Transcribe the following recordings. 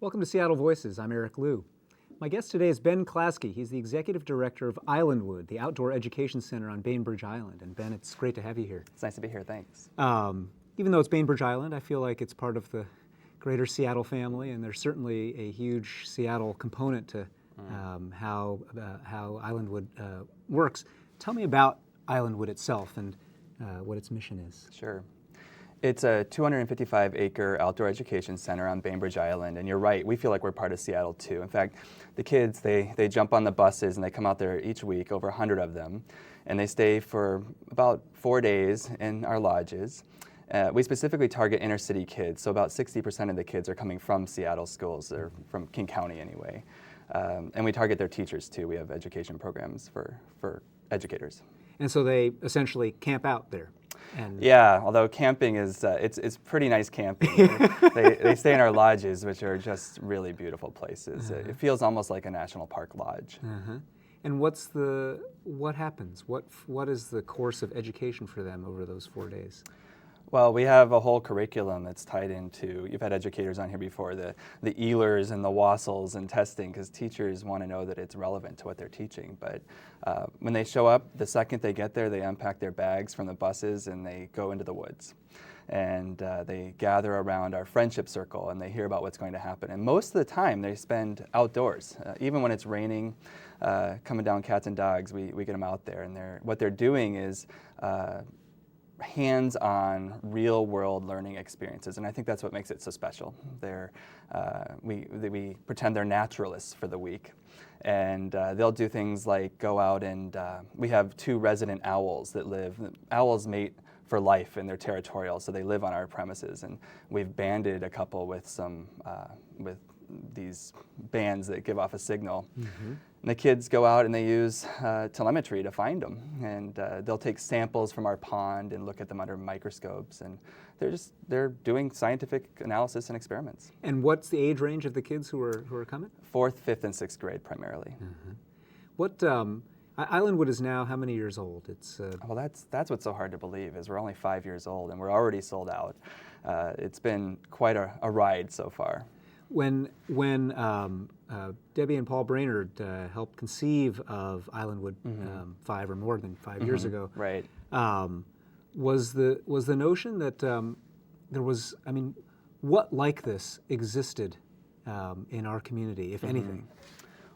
Welcome to Seattle Voices. I'm Eric Liu. My guest today is Ben Klasky. He's the executive director of Islandwood, the outdoor education center on Bainbridge Island. And Ben, it's great to have you here. It's nice to be here, thanks. Even though it's Bainbridge Island, I feel like it's part of the greater Seattle family, and there's certainly a huge Seattle component to how Islandwood works. Tell me about Islandwood itself and what its mission is. Sure. It's a 255-acre outdoor education center on Bainbridge Island, and you're right, we feel like we're part of Seattle too. In fact, the kids, they jump on the buses and they come out there each week, over 100 of them, and they stay for about 4 days in our lodges. We specifically target inner city kids, so about 60% of the kids are coming from Seattle schools, or from King County anyway. And we target their teachers too. We have education programs for educators. And so they essentially camp out there. And yeah, although camping is, it's pretty nice camping. They stay in our lodges, which are just really beautiful places. It feels almost like a national park lodge. And what happens? What is the course of education for them over those 4 days? Well, we have a whole curriculum that's tied into, you've had educators on here before, the ELRs and the WASLs and testing, because teachers want to know that it's relevant to what they're teaching. But when they show up, the second they get there, they unpack their bags from the buses and they go into the woods. And they gather around our friendship circle and they hear about what's going to happen. And most of the time they spend outdoors. Even when it's raining, coming down cats and dogs, we get them out there. And what they're doing is hands-on, real-world learning experiences, and I think that's what makes it so special. We pretend they're naturalists for the week, and they'll do things like go out and we have 2 resident owls that live. Owls mate for life and they're territorial, so they live on our premises, and we've banded a couple with with these bands that give off a signal. And the kids go out and they use telemetry to find them, and they'll take samples from our pond and look at them under microscopes, and they're doing scientific analysis and experiments. And what's the age range of the kids who are coming? 4th, 5th, and 6th grade primarily. What Islandwood is now how many years old? It's well, that's what's so hard to believe, is we're only 5 years old and we're already sold out. It's been quite a ride so far. When Debbie and Paul Brainerd helped conceive of Islandwood 5 or more than 5 years ago, right? Was the notion that there was, what like this existed in our community, if anything?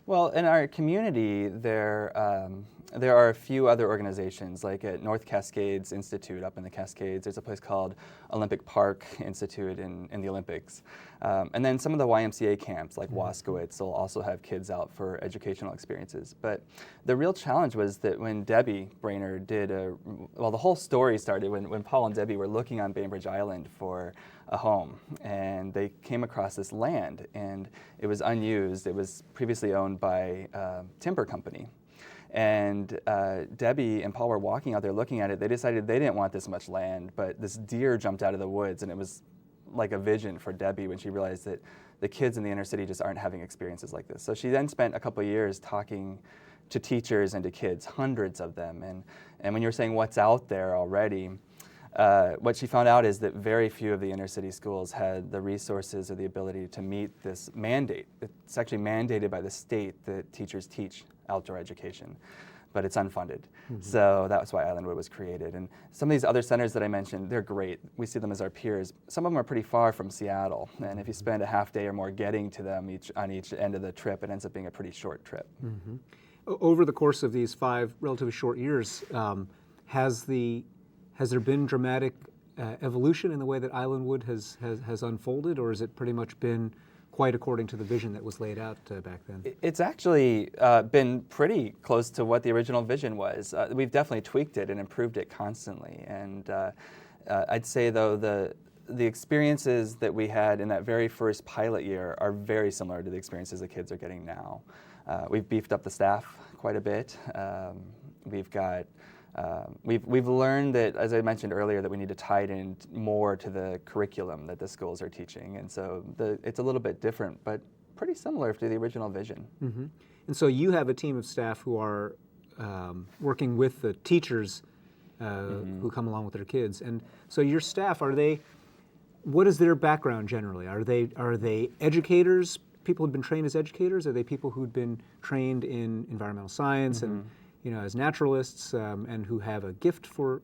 Well, in our community, there are a few other organizations, like at North Cascades Institute up in the Cascades. There's a place called Olympic Park Institute in the Olympics. And then some of the YMCA camps, like Waskowitz, will also have kids out for educational experiences. But the real challenge was that when Debbie Brainerd the whole story started when Paul and Debbie were looking on Bainbridge Island for a home, and they came across this land, and it was unused. It was previously owned by a timber company. And Debbie and Paul were walking out there looking at it. They decided they didn't want this much land, but this deer jumped out of the woods, and it was like a vision for Debbie when she realized that the kids in the inner city just aren't having experiences like this. So she then spent a couple of years talking to teachers and to kids, hundreds of them. And when you're saying what's out there already, what she found out is that very few of the inner city schools had the resources or the ability to meet this mandate. It's actually mandated by the state that teachers teach outdoor education, but it's unfunded. So that's why Islandwood was created. And some of these other centers that I mentioned, they're great. We see them as our peers. Some of them are pretty far from Seattle, and if you spend a half day or more getting to them on each end of the trip, it ends up being a pretty short trip. Over the course of these 5 relatively short years, has there been dramatic evolution in the way that Islandwood has unfolded, or has it pretty much been quite according to the vision that was laid out back then? It's actually been pretty close to what the original vision was. We've definitely tweaked it and improved it constantly. And I'd say, though, the experiences that we had in that very first pilot year are very similar to the experiences the kids are getting now. We've beefed up the staff quite a bit. We've learned that, as I mentioned earlier, that we need to tie it in more to the curriculum that the schools are teaching, and so it's a little bit different, but pretty similar to the original vision. And so you have a team of staff who are working with the teachers who come along with their kids, and so your staff, are they What is their background generally? Are they educators? People who've been trained as educators? Are they people who'd been trained in environmental science and as naturalists and who have a gift for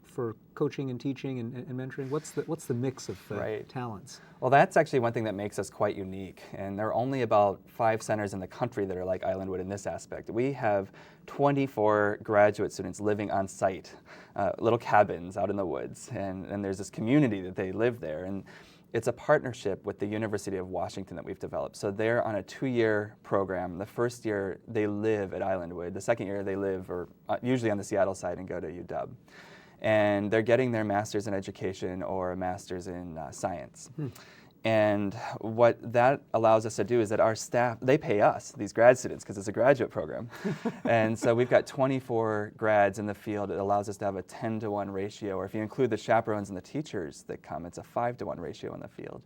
coaching and teaching and mentoring? What's the mix of talents? Well, that's actually one thing that makes us quite unique. And there are only about 5 centers in the country that are like Islandwood in this aspect. We have 24 graduate students living on site, little cabins out in the woods. And there's this community that they live there. And it's a partnership with the University of Washington that we've developed. So they're on a 2-year program. The first year they live at Islandwood. The second year they live, or usually on the Seattle side, and go to UW. And they're getting their master's in education or a master's in science. And what that allows us to do is that our staff, they pay us, these grad students, because it's a graduate program. And so we've got 24 grads in the field. It allows us to have a 10-to-1 ratio, or if you include the chaperones and the teachers that come, it's a 5-to-1 ratio in the field.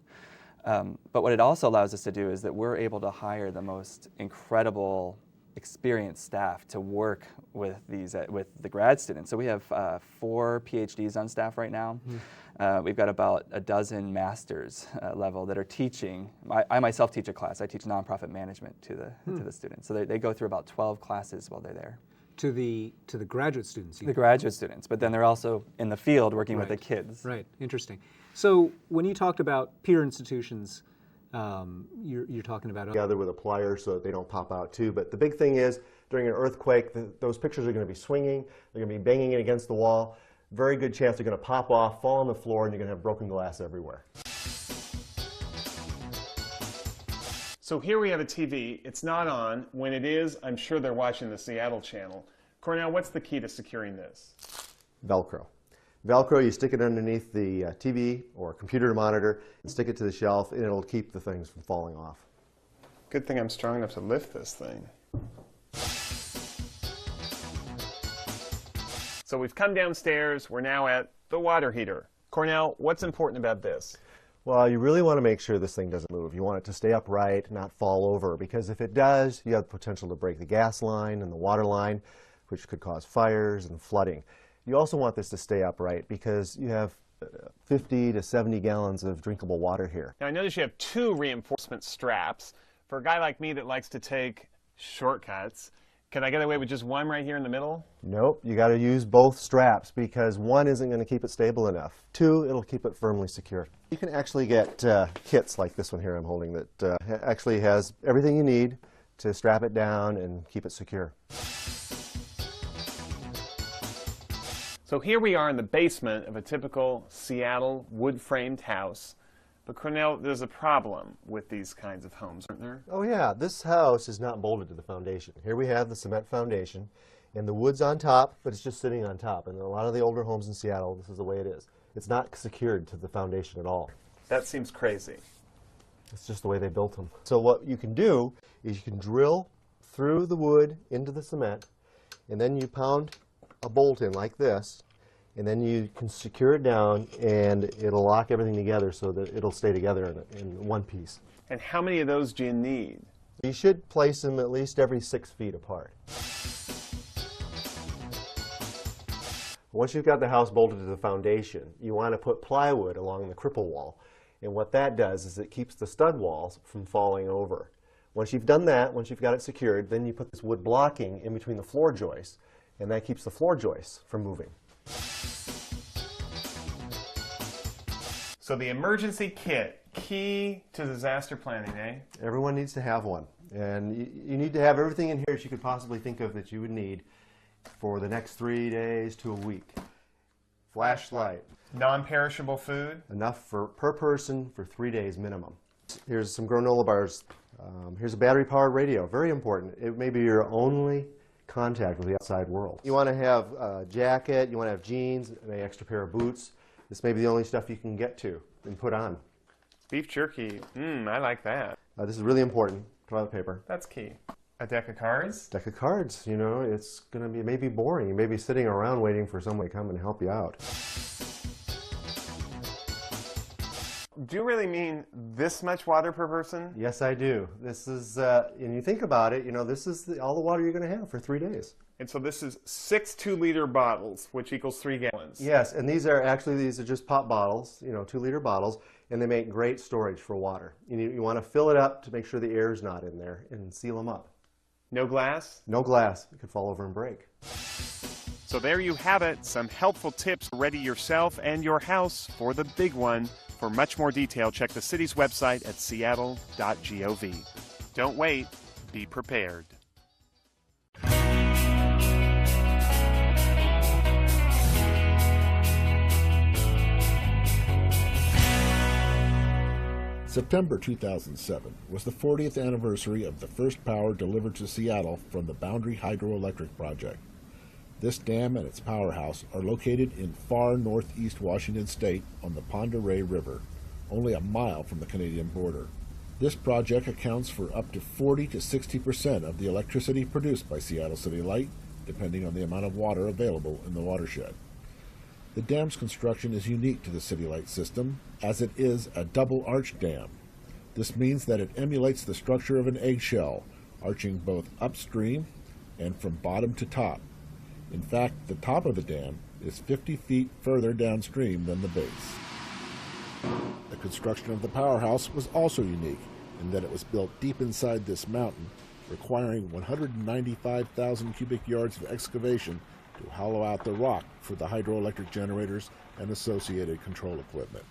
But what it also allows us to do is that we're able to hire the most incredible experienced staff to work with the grad students. So we have 4 PhDs on staff right now. We've got about a dozen masters level that are teaching. I myself teach a class. I teach nonprofit management to the students. So they go through about 12 classes while they're there. To the graduate students? The graduate students, but then they're also in the field working with the kids. Right, interesting. So when you talked about peer institutions, you're talking about together with a plier so that they don't pop out too. But the big thing is, during an earthquake, those pictures are going to be swinging, they're going to be banging it against the wall. Very good chance they're going to pop off, fall on the floor, and you're going to have broken glass everywhere. So here we have a TV. It's not on. When it is, I'm sure they're watching the Seattle channel. Cornell, what's the key to securing this? Velcro. Velcro, you stick it underneath the TV or computer monitor and stick it to the shelf, and it'll keep the things from falling off. Good thing I'm strong enough to lift this thing. So we've come downstairs. We're now at the water heater. Cornell, what's important about this? Well, you really want to make sure this thing doesn't move. You want it to stay upright, not fall over, because if it does, you have the potential to break the gas line and the water line, which could cause fires and flooding. You also want this to stay upright because you have 50 to 70 gallons of drinkable water here. Now I notice you have 2 reinforcement straps. For a guy like me that likes to take shortcuts, can I get away with just one right here in the middle? Nope, you got to use both straps because one isn't going to keep it stable enough. 2, it'll keep it firmly secure. You can actually get kits like this one here I'm holding that actually has everything you need to strap it down and keep it secure. So here we are in the basement of a typical Seattle wood-framed house. But Cornell, there's a problem with these kinds of homes, aren't there? Oh yeah, this house is not bolted to the foundation. Here we have the cement foundation, and the wood's on top, but it's just sitting on top. And in a lot of the older homes in Seattle, this is the way it is. It's not secured to the foundation at all. That seems crazy. It's just the way they built them. So what you can do is you can drill through the wood into the cement, and then you pound a bolt in like this, and then you can secure it down, and it'll lock everything together so that it'll stay together in one piece. And how many of those do you need? You should place them at least every 6 feet apart. Once you've got the house bolted to the foundation, you want to put plywood along the cripple wall. And what that does is it keeps the stud walls from falling over. Once you've done that, once you've got it secured, then you put this wood blocking in between the floor joists, and that keeps the floor joists from moving. So the emergency kit, key to disaster planning, eh? Everyone needs to have one. And you need to have everything in here that you could possibly think of that you would need for the next 3 days to a week. Flashlight. Non-perishable food. Enough per person for 3 days minimum. Here's some granola bars. Here's a battery-powered radio. Very important. It may be your only contact with the outside world. You want to have a jacket, you want to have jeans, and an extra pair of boots. This may be the only stuff you can get to and put on. Beef jerky. I like that. This is really important. Toilet paper. That's key. A deck of cards. Deck of cards. You know, it's going to be maybe boring. You may be sitting around waiting for someone to come and help you out. Do you really mean this much water per person? Yes, I do. This is, and you think about it, you know, this is all the water you're going to have for 3 days. And so this is 6 2-liter bottles, which equals 3 gallons. Yes, and these are just pop bottles, you know, 2-liter bottles. and they make great storage for water. You want to fill it up to make sure the air is not in there and seal them up. No glass? No glass. It could fall over and break. So there you have it, some helpful tips to ready yourself and your house for the big one. For much more detail, check the city's website at seattle.gov. Don't wait, be prepared. September 2007 was the 40th anniversary of the first power delivered to Seattle from the Boundary Hydroelectric Project. This dam and its powerhouse are located in far northeast Washington state on the Pend Oreille River, only a mile from the Canadian border. This project accounts for up to 40 to 60% of the electricity produced by Seattle City Light, depending on the amount of water available in the watershed. The dam's construction is unique to the City Light system, as it is a double-arch dam. This means that it emulates the structure of an eggshell, arching both upstream and from bottom to top. In fact, the top of the dam is 50 feet further downstream than the base. The construction of the powerhouse was also unique in that it was built deep inside this mountain, requiring 195,000 cubic yards of excavation to hollow out the rock for the hydroelectric generators and associated control equipment.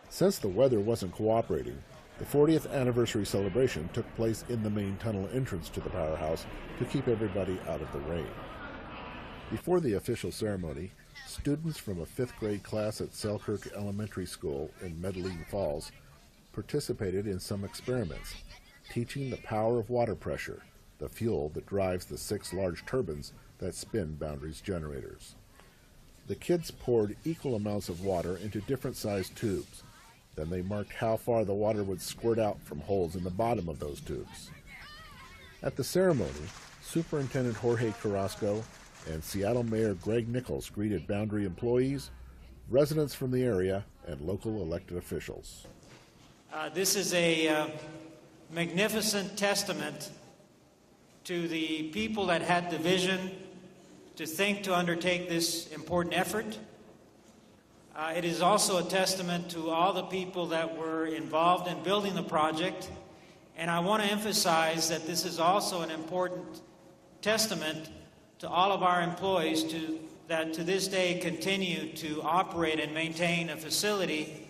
Since the weather wasn't cooperating, the 40th anniversary celebration took place in the main tunnel entrance to the powerhouse to keep everybody out of the rain. Before the official ceremony, students from a 5th grade class at Selkirk Elementary School in Medellin Falls participated in some experiments, teaching the power of water pressure, the fuel that drives the 6 large turbines that spin Boundary's generators. The kids poured equal amounts of water into different sized tubes. Then they marked how far the water would squirt out from holes in the bottom of those tubes. At the ceremony, Superintendent Jorge Carrasco and Seattle Mayor Greg Nichols greeted Boundary employees, residents from the area, and local elected officials. This is a magnificent testament to the people that had the vision to think to undertake this important effort. It is also a testament to all the people that were involved in building the project. And I want to emphasize that this is also an important testament to all of our employees that to this day continue to operate and maintain a facility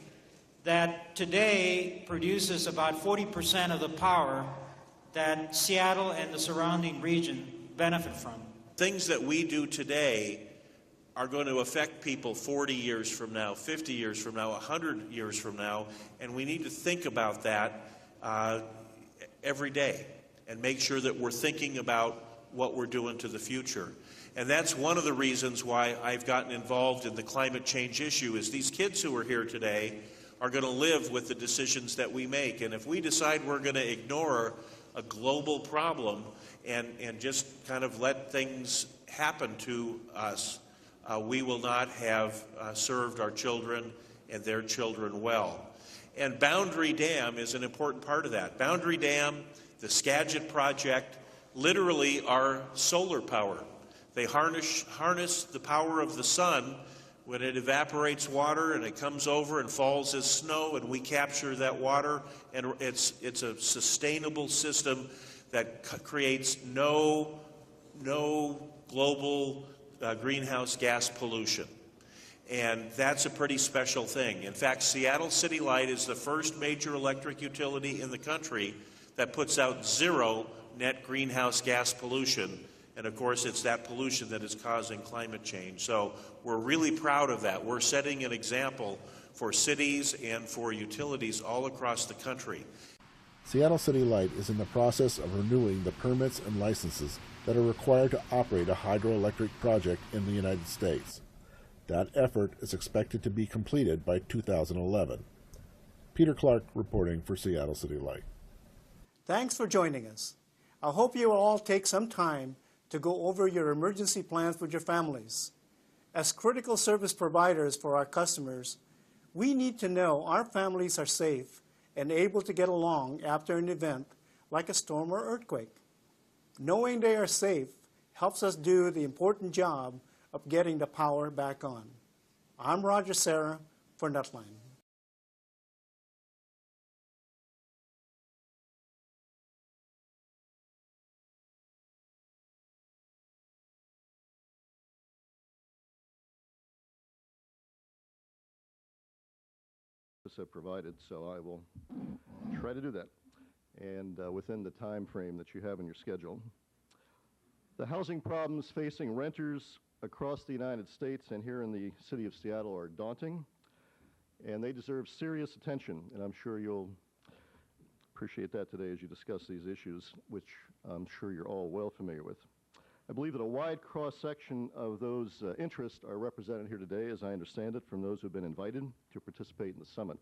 that today produces about 40% of the power that Seattle and the surrounding region benefit from. Things that we do today are going to affect people 40 years from now, 50 years from now, 100 years from now, and we need to think about that every day and make sure that we're thinking about what we're doing to the future. And that's one of the reasons why I've gotten involved in the climate change issue, is these kids who are here today are going to live with the decisions that we make. And if we decide we're going to ignore a global problem and just kind of let things happen to us, we will not have served our children and their children well. And Boundary Dam is an important part of that. Boundary Dam, the Skagit project, literally are solar power. They harness the power of the sun when it evaporates water and it comes over and falls as snow, and we capture that water, and it's a sustainable system that creates no global greenhouse gas pollution. And that's a pretty special thing. In fact, Seattle City Light is the first major electric utility in the country that puts out 0 net greenhouse gas pollution. And of course, it's that pollution that is causing climate change. So we're really proud of that. We're setting an example for cities and for utilities all across the country. Seattle City Light is in the process of renewing the permits and licenses that are required to operate a hydroelectric project in the United States. That effort is expected to be completed by 2011. Peter Clark reporting for Seattle City Light. Thanks for joining us. I hope you will all take some time to go over your emergency plans with your families. As critical service providers for our customers, we need to know our families are safe and able to get along after an event like a storm or earthquake. Knowing they are safe helps us do the important job of getting the power back on. I'm Roger Serra for Nutline. have provided, so I will try to do that, and within the time frame that you have in your schedule. The housing problems facing renters across the United States and here in the city of Seattle are daunting, and they deserve serious attention, and I'm sure you'll appreciate that today as you discuss these issues, which I'm sure you're all well familiar with. I believe that a wide cross-section of those interests are represented here today, as I understand it, from those who have been invited to participate in the summit.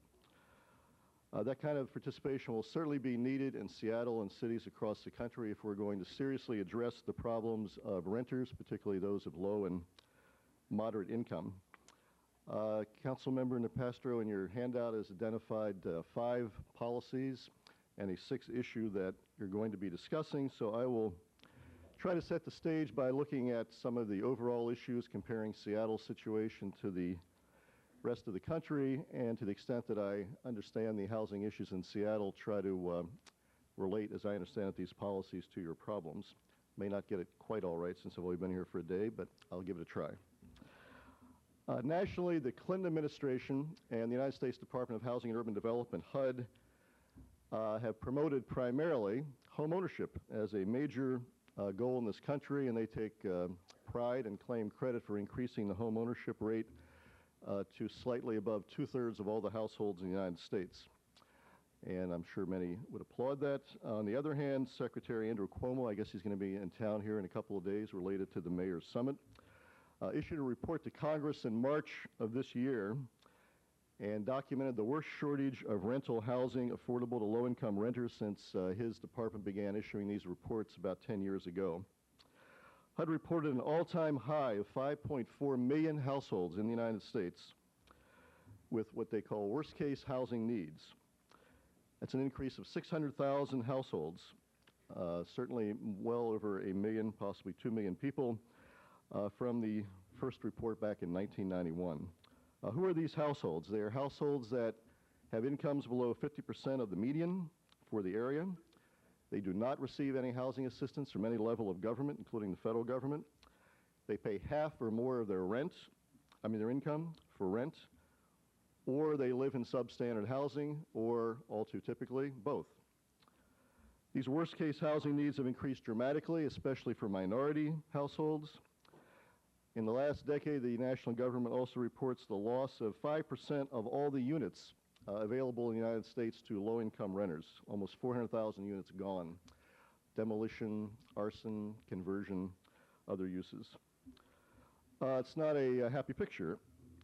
That kind of participation will certainly be needed in Seattle and cities across the country if we're going to seriously address the problems of renters, particularly those of low and moderate income. Councilmember Napastro, in your handout, has identified 5 policies and a 6th issue that you're going to be discussing, so I will try to set the stage by looking at some of the overall issues, comparing Seattle's situation to the rest of the country, and to the extent that I understand the housing issues in Seattle, try to relate, as I understand it, these policies to your problems. May not get it quite all right since I've only been here for a day, but I'll give it a try. Nationally, the Clinton administration and the United States Department of Housing and Urban Development, HUD, have promoted primarily home ownership as a major goal in this country, and they take pride and claim credit for increasing the home ownership rate to slightly above 2/3 of all the households in the United States. And I'm sure many would applaud that. On the other hand, Secretary Andrew Cuomo, I guess he's going to be in town here in a couple of days related to the Mayor's Summit, issued a report to Congress in March of this year and documented the worst shortage of rental housing affordable to low-income renters since his department began issuing these reports about 10 years ago. HUD reported an all-time high of 5.4 million households in the United States with what they call worst-case housing needs. That's an increase of 600,000 households, certainly well over 1 million, possibly 2 million people, from the first report back in 1991. Who are these households? They are households that have incomes below 50% of the median for the area. They do not receive any housing assistance from any level of government, including the federal government. They pay half or more of their income for rent, or they live in substandard housing, or all too typically, both. These worst-case housing needs have increased dramatically, especially for minority households. In the last decade, the national government also reports the loss of 5% of all the units available in the United States to low-income renters, almost 400,000 units gone. Demolition, arson, conversion, other uses. It's not a happy picture.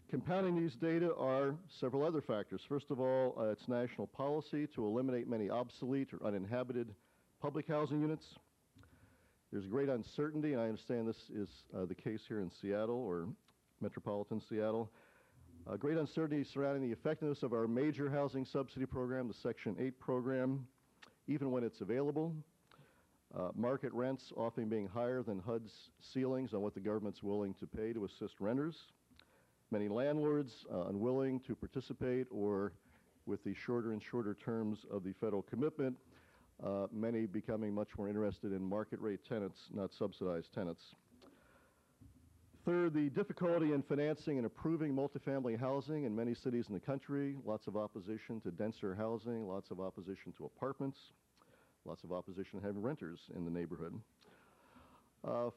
Compounding these data are several other factors. First of all, it's national policy to eliminate many obsolete or uninhabited public housing units. There's great uncertainty, and I understand this is the case here in Seattle or metropolitan Seattle. Great uncertainty surrounding the effectiveness of our major housing subsidy program, the Section 8 program, even when it's available. Market rents often being higher than HUD's ceilings on what the government's willing to pay to assist renters. Many landlords unwilling to participate, or with the shorter and shorter terms of the federal commitment, many becoming much more interested in market rate tenants, not subsidized tenants. Third, the difficulty in financing and approving multifamily housing in many cities in the country. Lots of opposition to denser housing, lots of opposition to apartments, lots of opposition to having renters in the neighborhood.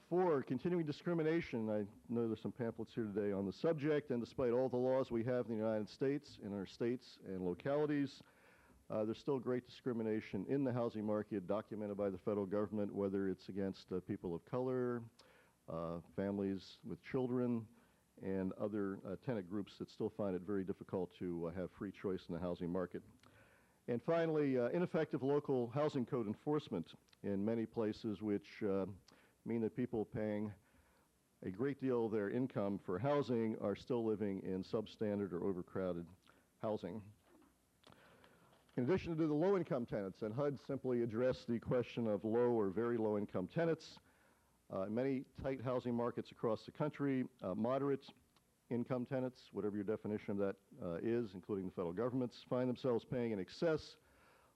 4, continuing discrimination. I know there's some pamphlets here today on the subject, and despite all the laws we have in the United States, in our states and localities, there's still great discrimination in the housing market documented by the federal government, whether it's against people of color, families with children, and other tenant groups that still find it very difficult to have free choice in the housing market. And finally, ineffective local housing code enforcement in many places, which mean that people paying a great deal of their income for housing are still living in substandard or overcrowded housing. In addition to the low-income tenants, and HUD simply addressed the question of low or very low-income tenants, many tight housing markets across the country, moderate income tenants, whatever your definition of that is, including the federal government's, find themselves paying in excess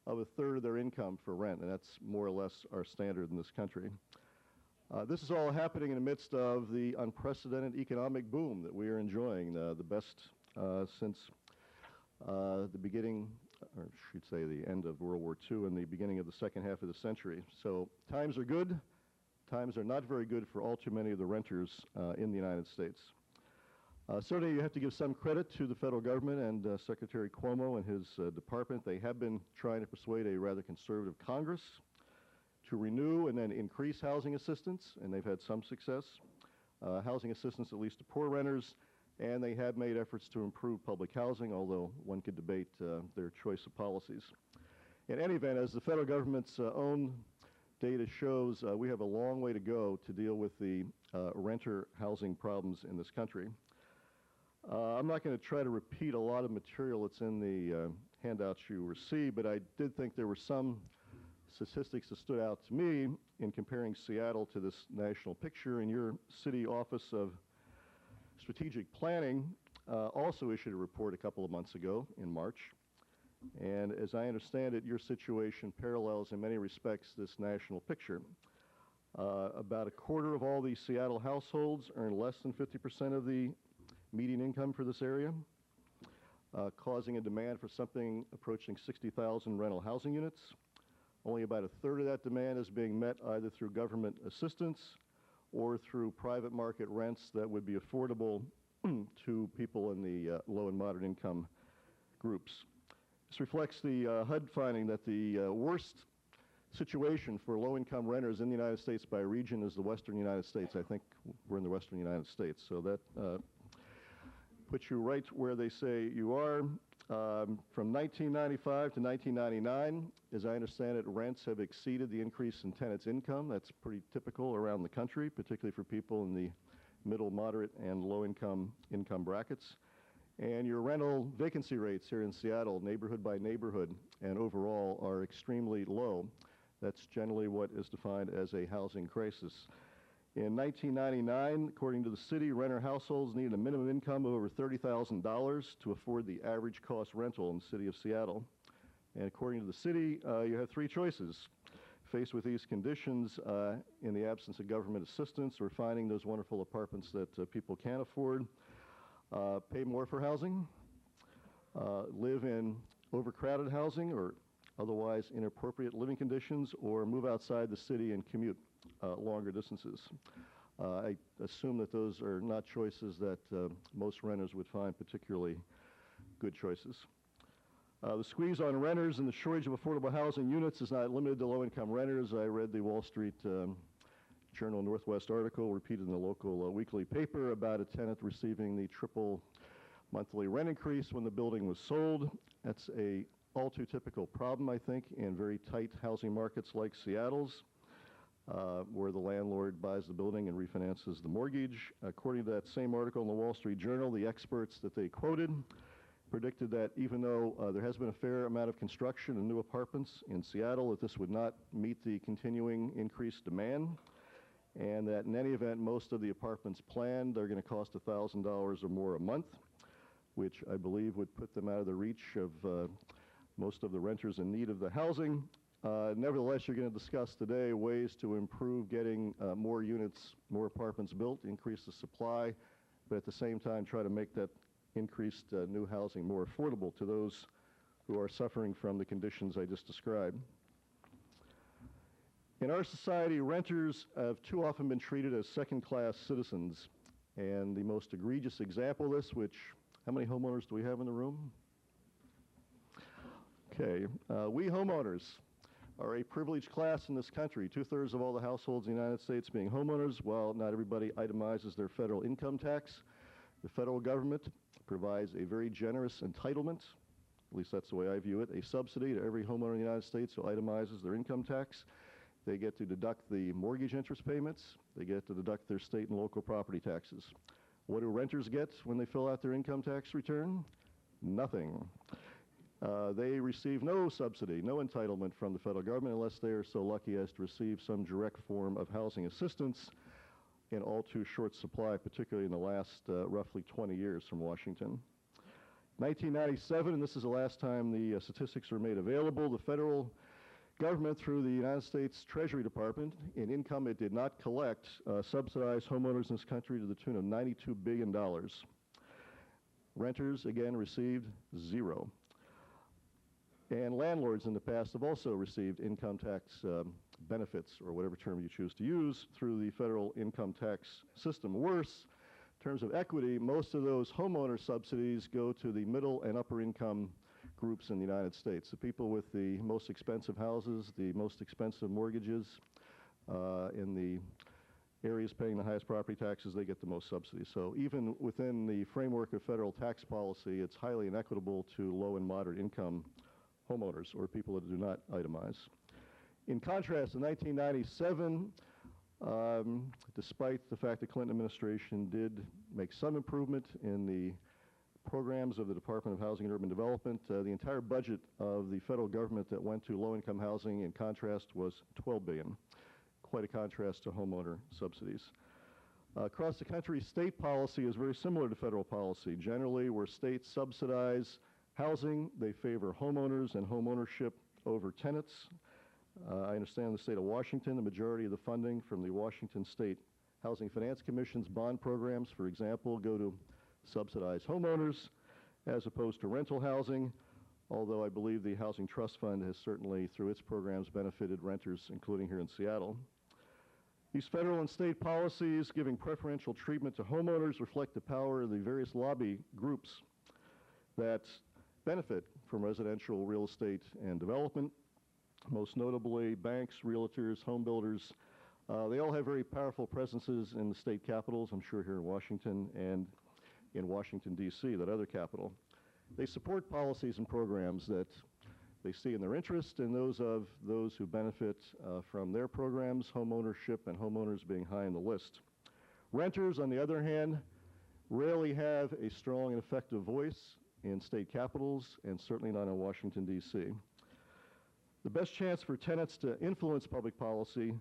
of 1/3 of their income for rent, and that's more or less our standard in this country. This is all happening in the midst of the unprecedented economic boom that we are enjoying, the best since the beginning, or I should say the end of World War II and the beginning of the second half of the century. So times are good. Times are not very good for all too many of the renters in the United States. Certainly you have to give some credit to the federal government and Secretary Cuomo and his department. They have been trying to persuade a rather conservative Congress to renew and then increase housing assistance, and they've had some success. Housing assistance, at least to poor renters, and they have made efforts to improve public housing, although one could debate their choice of policies. In any event, as the federal government's own data shows, we have a long way to go to deal with the renter housing problems in this country. I'm not going to try to repeat a lot of material that's in the handouts you received, but I did think there were some statistics that stood out to me in comparing Seattle to this national picture. And your City Office of Strategic Planning also issued a report a couple of months ago in March. And as I understand it, your situation parallels in many respects this national picture. About a quarter of all the Seattle households earn less than 50% of the median income for this area, causing a demand for something approaching 60,000 rental housing units. Only about a third of that demand is being met either through government assistance or through private market rents that would be affordable to people in the low and moderate income groups. This reflects the HUD finding that the worst situation for low-income renters in the United States by region is the western United States. I think we're in the western United States, so that puts you right where they say you are. From 1995 to 1999, as I understand it, rents have exceeded the increase in tenants' income. That's pretty typical around the country, particularly for people in the middle, moderate, and low-income brackets. And your rental vacancy rates here in Seattle, neighborhood by neighborhood, and overall are extremely low. That's generally what is defined as a housing crisis. In 1999, according to the city, renter households needed a minimum income of over $30,000 to afford the average cost rental in the city of Seattle. And according to the city, you have three choices. Faced with these conditions, in the absence of government assistance or finding those wonderful apartments that people can't afford, pay more for housing, live in overcrowded housing or otherwise inappropriate living conditions, or move outside the city and commute longer distances. I assume that those are not choices that most renters would find particularly good choices. The squeeze on renters and the shortage of affordable housing units is not limited to low-income renters. I read the Wall Street Journal Northwest article repeated in the local weekly paper about a tenant receiving the triple monthly rent increase when the building was sold. That's a all too typical problem, I think, in very tight housing markets like Seattle's, where the landlord buys the building and refinances the mortgage. According to that same article in the Wall Street Journal, the experts that they quoted predicted that even though there has been a fair amount of construction and new apartments in Seattle, that this would not meet the continuing increased demand, and that in any event, most of the apartments planned are going to cost $1,000 or more a month, which I believe would put them out of the reach of most of the renters in need of the housing. Nevertheless, you're going to discuss today ways to improve getting more units, more apartments built, increase the supply, but at the same time try to make that increased new housing more affordable to those who are suffering from the conditions I just described. In our society, renters have too often been treated as second-class citizens. And the most egregious example of this, which, how many homeowners do we have in the room? Okay, we homeowners are a privileged class in this country. 2/3 of all the households in the United States being homeowners. While not everybody itemizes their federal income tax, the federal government provides a very generous entitlement, at least that's the way I view it, a subsidy to every homeowner in the United States who itemizes their income tax. They get to deduct the mortgage interest payments. They get to deduct their state and local property taxes. What do renters get when they fill out their income tax return? Nothing. They receive no subsidy, no entitlement from the federal government unless they are so lucky as to receive some direct form of housing assistance in all too short supply, particularly in the last roughly 20 years from Washington. 1997, and this is the last time the statistics were made available, the federal government, through the United States Treasury Department, in income it did not collect, subsidized homeowners in this country to the tune of $92 billion. Renters, again, received zero. And landlords in the past have also received income tax benefits, or whatever term you choose to use, through the federal income tax system. Worse, in terms of equity, most of those homeowner subsidies go to the middle and upper income groups in the United States. The people with the most expensive houses, the most expensive mortgages, in the areas paying the highest property taxes, they get the most subsidies. So even within the framework of federal tax policy, it's highly inequitable to low and moderate income homeowners or people that do not itemize. In contrast, in 1997, despite the fact the Clinton administration did make some improvement in the programs of the Department of Housing and Urban Development, the entire budget of the federal government that went to low-income housing, in contrast, was $12 billion. Quite a contrast to homeowner subsidies. Across the country, state policy is very similar to federal policy. Generally, where states subsidize housing, they favor homeowners and homeownership over tenants. I understand in the state of Washington, the majority of the funding from the Washington State Housing Finance Commission's bond programs, for example, go to subsidize homeowners as opposed to rental housing, although I believe the Housing Trust Fund has certainly, through its programs, benefited renters, including here in Seattle. These federal and state policies giving preferential treatment to homeowners reflect the power of the various lobby groups that benefit from residential real estate and development, most notably banks, realtors, home builders. They all have very powerful presences in the state capitals, I'm sure here in Washington and in Washington, D.C., that other capital. They support policies and programs that they see in their interest and those of those who benefit from their programs, home ownership and homeowners being high on the list. Renters, on the other hand, rarely have a strong and effective voice in state capitals and certainly not in Washington, D.C. The best chance for tenants to influence public policy,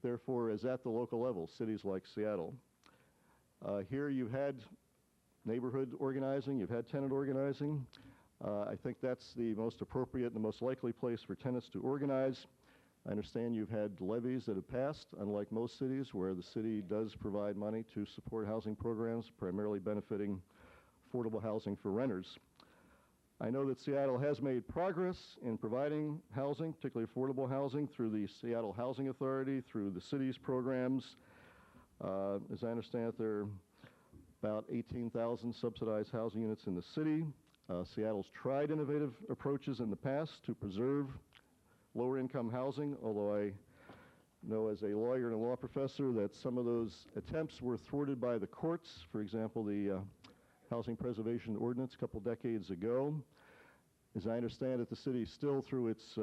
therefore, is at the local level, cities like Seattle. Here you've had neighborhood organizing, you've had tenant organizing. I think that's the most appropriate and the most likely place for tenants to organize. I understand you've had levies that have passed, unlike most cities where the city does provide money to support housing programs, primarily benefiting affordable housing for renters. I know that Seattle has made progress in providing housing, particularly affordable housing, through the Seattle Housing Authority, through the city's programs. As I understand it, there are about 18,000 subsidized housing units in the city. Seattle's tried innovative approaches in the past to preserve lower income housing, although I know as a lawyer and a law professor that some of those attempts were thwarted by the courts. For example, the Housing Preservation Ordinance a couple decades ago. As I understand it, the city still, through its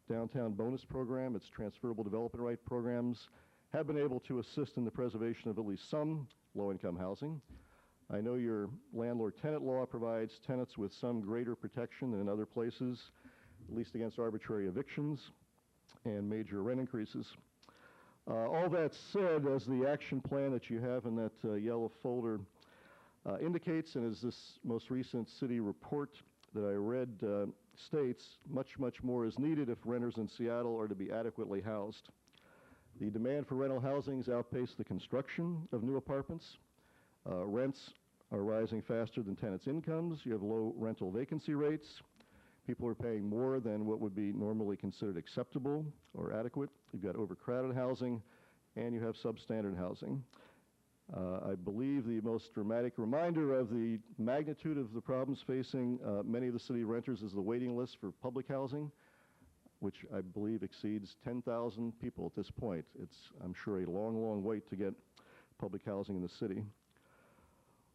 downtown bonus program, its transferable development right programs, have been able to assist in the preservation of at least some low-income housing. I know your landlord-tenant law provides tenants with some greater protection than in other places, at least against arbitrary evictions and major rent increases. All that said, as the action plan that you have in that yellow folder indicates, and as this most recent city report that I read states, much, much more is needed if renters in Seattle are to be adequately housed. The demand for rental housing has outpaced the construction of new apartments. Rents are rising faster than tenants' incomes. You have low rental vacancy rates. People are paying more than what would be normally considered acceptable or adequate. You've got overcrowded housing, and you have substandard housing. I believe the most dramatic reminder of the magnitude of the problems facing many of the city renters is the waiting list for public housing, which I believe exceeds 10,000 people at this point. It's, I'm sure, a long, long wait to get public housing in the city.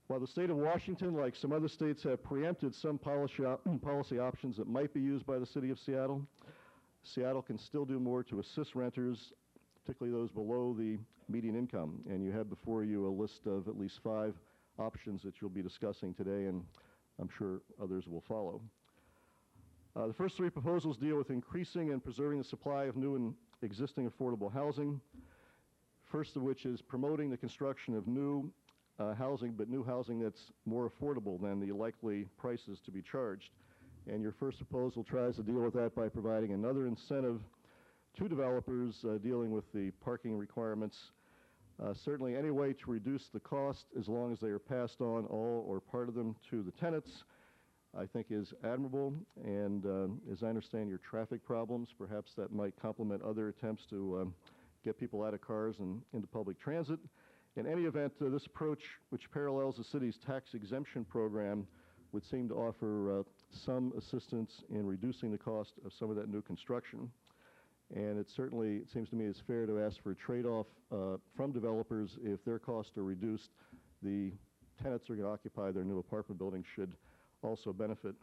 While the state of Washington, like some other states, have preempted some policy options that might be used by the city of Seattle, Seattle can still do more to assist renters, particularly those below the median income. And you have before you a list of at least 5 options that you'll be discussing today, and I'm sure others will follow. The first 3 proposals deal with increasing and preserving the supply of new and existing affordable housing. First of which is promoting the construction of new housing, but new housing that's more affordable than the likely prices to be charged. And your first proposal tries to deal with that by providing another incentive to developers dealing with the parking requirements Certainly any way to reduce the cost, as long as they are passed on all or part of them to the tenants, I think is admirable. And as I understand your traffic problems, perhaps that might complement other attempts to get people out of cars and into public transit. In any event, this approach, which parallels the city's tax exemption program, would seem to offer some assistance in reducing the cost of some of that new construction. And it seems to me it's fair to ask for a trade-off from developers. If their costs are reduced, the tenants who are going to occupy their new apartment buildings should also benefit.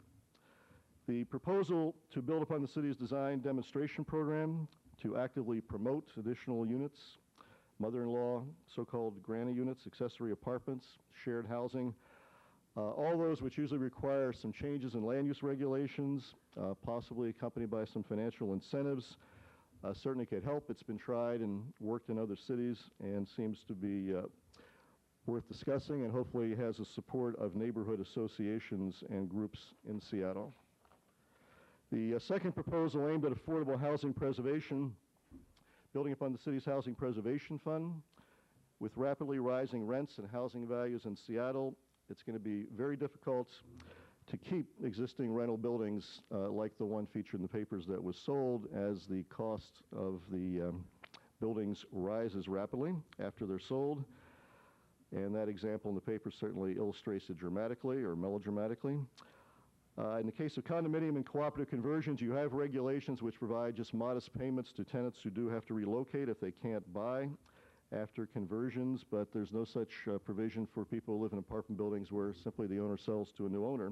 The proposal to build upon the city's design demonstration program to actively promote additional units, mother-in-law, so-called granny units, accessory apartments, shared housing, all those which usually require some changes in land use regulations, possibly accompanied by some financial incentives, certainly could help. It's been tried and worked in other cities and seems to be worth discussing, and hopefully has the support of neighborhood associations and groups in Seattle. The second proposal aimed at affordable housing preservation, building upon the city's Housing Preservation Fund. With rapidly rising rents and housing values in Seattle, it's going to be very difficult to keep existing rental buildings like the one featured in the papers that was sold, as the cost of the buildings rises rapidly after they're sold. And that example in the paper certainly illustrates it dramatically or melodramatically. In the case of condominium and cooperative conversions, you have regulations which provide just modest payments to tenants who do have to relocate if they can't buy after conversions, but there's no such provision for people who live in apartment buildings where simply the owner sells to a new owner.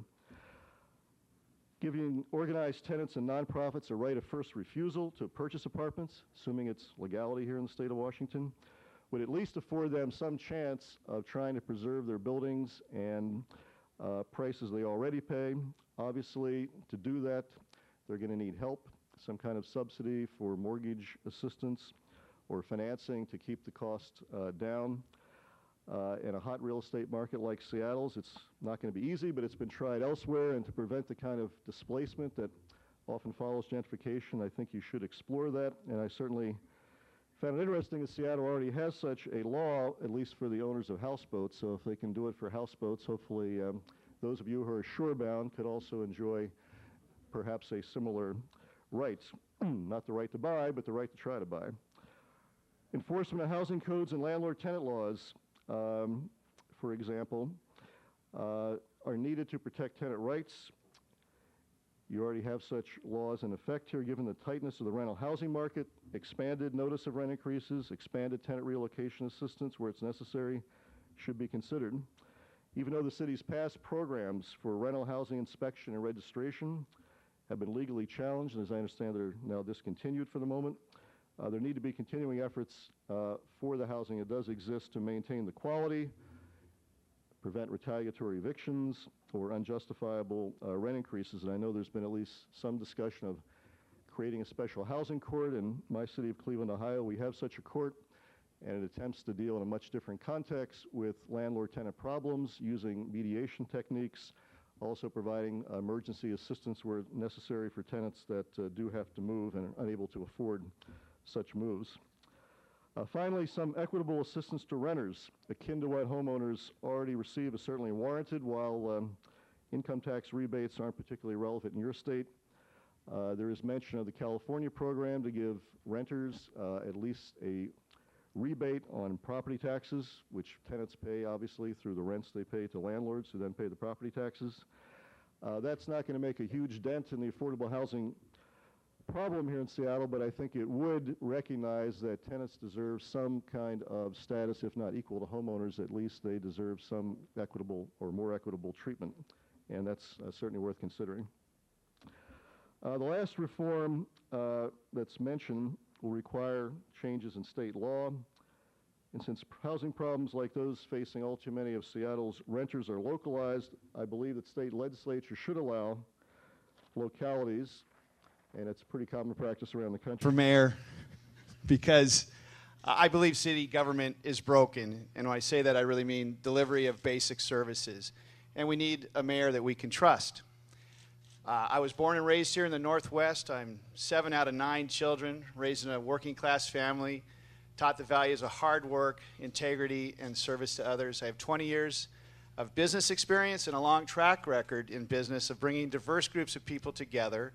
Giving organized tenants and nonprofits a right of first refusal to purchase apartments, assuming it's legality here in the state of Washington, would at least afford them some chance of trying to preserve their buildings and prices they already pay. Obviously, to do that, they're going to need help, some kind of subsidy for mortgage assistance or financing to keep the cost down. In a hot real estate market like Seattle's, it's not going to be easy, but it's been tried elsewhere, and to prevent the kind of displacement that often follows gentrification, I think you should explore that. And I certainly found it interesting that Seattle already has such a law, at least for the owners of houseboats. So if they can do it for houseboats, hopefully those of you who are shorebound could also enjoy perhaps a similar right. Not the right to buy, but the right to try to buy. Enforcement of housing codes and landlord-tenant laws, for example, are needed to protect tenant rights. You already have such laws in effect here, given the tightness of the rental housing market. Expanded notice of rent increases, expanded tenant relocation assistance where it's necessary should be considered. Even though the city's past programs for rental housing inspection and registration have been legally challenged, and as I understand they're now discontinued for the moment, there need to be continuing efforts for the housing that does exist to maintain the quality, prevent retaliatory evictions or unjustifiable rent increases. And I know there's been at least some discussion of creating a special housing court. In my city of Cleveland, Ohio, we have such a court, and it attempts to deal in a much different context with landlord-tenant problems using mediation techniques, also providing emergency assistance where necessary for tenants that do have to move and are unable to afford such moves. Finally, some equitable assistance to renters, akin to what homeowners already receive, is certainly warranted. While income tax rebates aren't particularly relevant in your state, there is mention of the California program to give renters at least a rebate on property taxes, which tenants pay, obviously, through the rents they pay to landlords, who then pay the property taxes. That's not going to make a huge dent in the affordable housing problem here in Seattle, but I think it would recognize that tenants deserve some kind of status, if not equal to homeowners. At least they deserve some equitable or more equitable treatment, and that's certainly worth considering. The last reform that's mentioned will require changes in state law, and since housing problems like those facing all too many of Seattle's renters are localized, I believe that state legislature should allow localities, and it's pretty common practice around the country. For mayor, because I believe city government is broken, and when I say that, I really mean delivery of basic services, and we need a mayor that we can trust. I was born and raised here in the Northwest. I'm 7 out of 9 children, raised in a working class family, taught the values of hard work, integrity, and service to others. I have 20 years of business experience and a long track record in business of bringing diverse groups of people together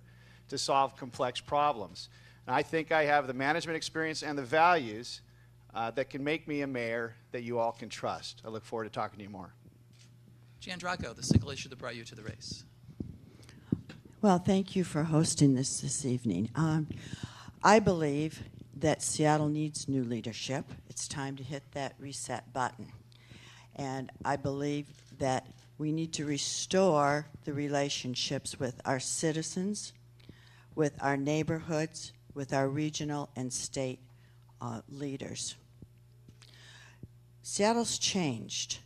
to solve complex problems. And I think I have the management experience and the values that can make me a mayor that you all can trust. I look forward to talking to you more. Jan Drago, the single issue that brought you to the race. Well, thank you for hosting this evening. I believe that Seattle needs new leadership. It's time to hit that reset button. And I believe that we need to restore the relationships with our citizens, with our neighborhoods, with our regional and state leaders. Seattle's changed.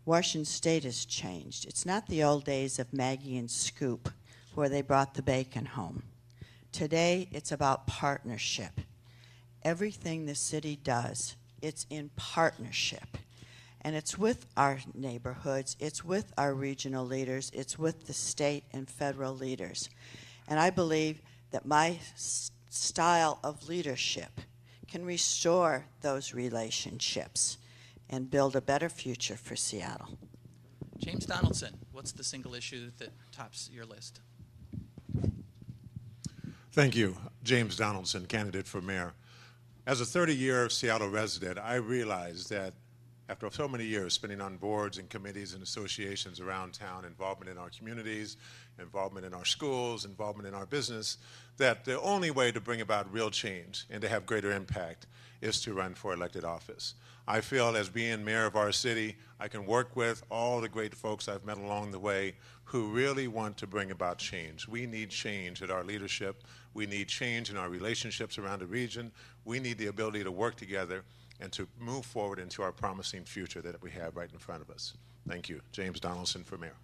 Washington State has changed. It's not the old days of Maggie and Scoop where they brought the bacon home. Today, it's about partnership. Everything the city does, it's in partnership. And it's with our neighborhoods, it's with our regional leaders, it's with the state and federal leaders. And I believe that my style of leadership can restore those relationships and build a better future for Seattle. James Donaldson, what's the single issue that tops your list? Thank you. James Donaldson, candidate for mayor. As a 30-year Seattle resident, I realized that after so many years spending on boards and committees and associations around town, involvement in our communities, involvement in our schools, involvement in our business, that the only way to bring about real change and to have greater impact is to run for elected office. I feel as being mayor of our city, I can work with all the great folks I've met along the way who really want to bring about change. We need change at our leadership. We need change in our relationships around the region. We need the ability to work together and to move forward into our promising future that we have right in front of us. Thank you. James Donaldson for mayor.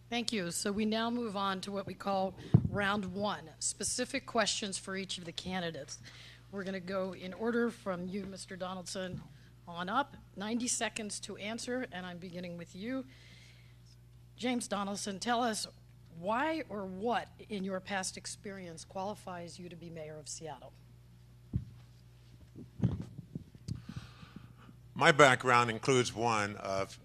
Thank you. So we now move on to what we call round one, specific questions for each of the candidates. We're going to go in order from you, Mr. Donaldson, on up. 90 seconds to answer, and I'm beginning with you. James Donaldson, tell us why or what in your past experience qualifies you to be mayor of Seattle? My background includes one of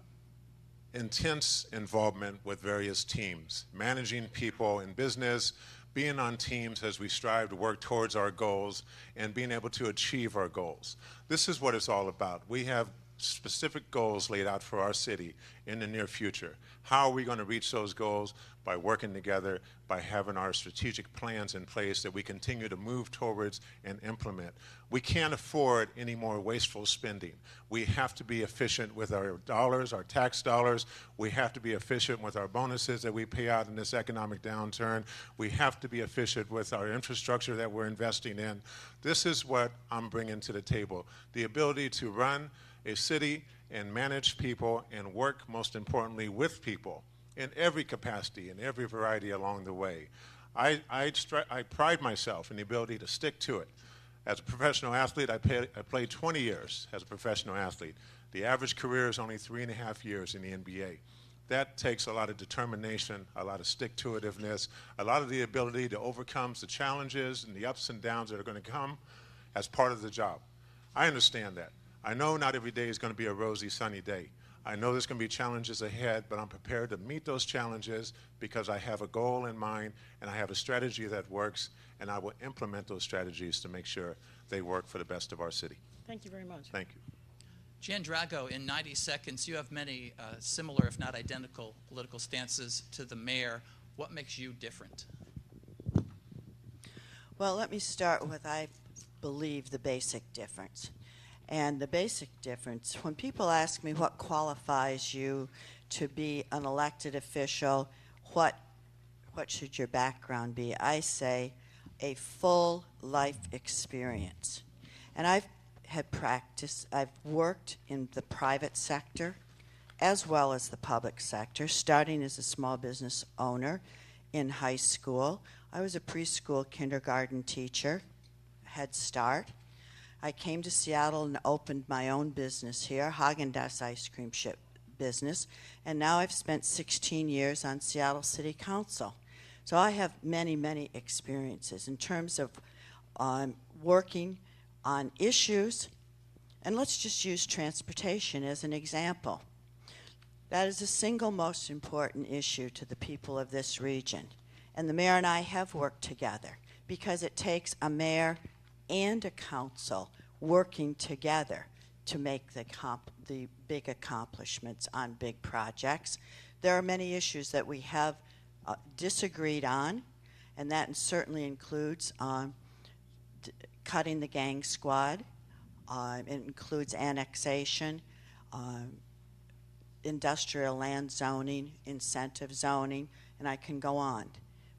intense involvement with various teams, managing people in business, being on teams as we strive to work towards our goals, and being able to achieve our goals. This is what it's all about. We have specific goals laid out for our city in the near future. How are we going to reach those goals? By working together, by having our strategic plans in place that we continue to move towards and implement. We can't afford any more wasteful spending. We have to be efficient with our dollars, our tax dollars. We have to be efficient with our bonuses that we pay out in this economic downturn. We have to be efficient with our infrastructure that we're investing in. This is what I'm bringing to the table, the ability to run a city and manage people and work, most importantly, with people in every capacity, in every variety along the way. I pride myself in the ability to stick to it. As a professional athlete, I played 20 years as a professional athlete. The average career is only 3.5 years in the NBA. That takes a lot of determination, a lot of stick-to-itiveness, a lot of the ability to overcome the challenges and the ups and downs that are going to come as part of the job. I understand that. I know not every day is going to be a rosy, sunny day. I know there's going to be challenges ahead, but I'm prepared to meet those challenges because I have a goal in mind and I have a strategy that works, and I will implement those strategies to make sure they work for the best of our city. Thank you very much. Thank you. Jan Drago, in 90 seconds, you have many similar, if not identical, political stances to the mayor. What makes you different? Well, let me start with, I believe, the basic difference. And the basic difference, when people ask me what qualifies you to be an elected official, what should your background be, I say a full life experience. And I've worked in the private sector as well as the public sector, starting as a small business owner in high school. I was a preschool kindergarten teacher, Head Start. I came to Seattle and opened my own business here, Häagen-Dazs ice cream ship business, and now I've spent 16 years on Seattle City Council. So I have many, many experiences in terms of working on issues, and let's just use transportation as an example. That is the single most important issue to the people of this region. And the mayor and I have worked together because it takes a mayor and a council working together to make the big accomplishments on big projects. There are many issues that we have disagreed on, and that certainly includes cutting the gang squad. It includes annexation, industrial land zoning, incentive zoning, and I can go on.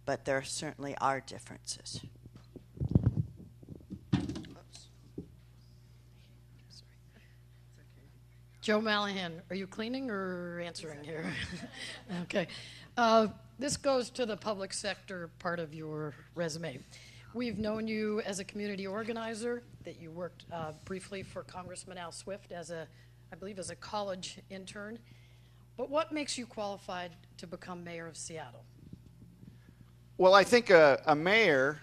But there certainly are differences. Joe Mallahan, are you cleaning or answering here? Okay. This goes to the public sector part of your resume. We've known you as a community organizer, that you worked briefly for Congressman Al Swift as I believe as a college intern. But what makes you qualified to become mayor of Seattle? Well, I think a mayor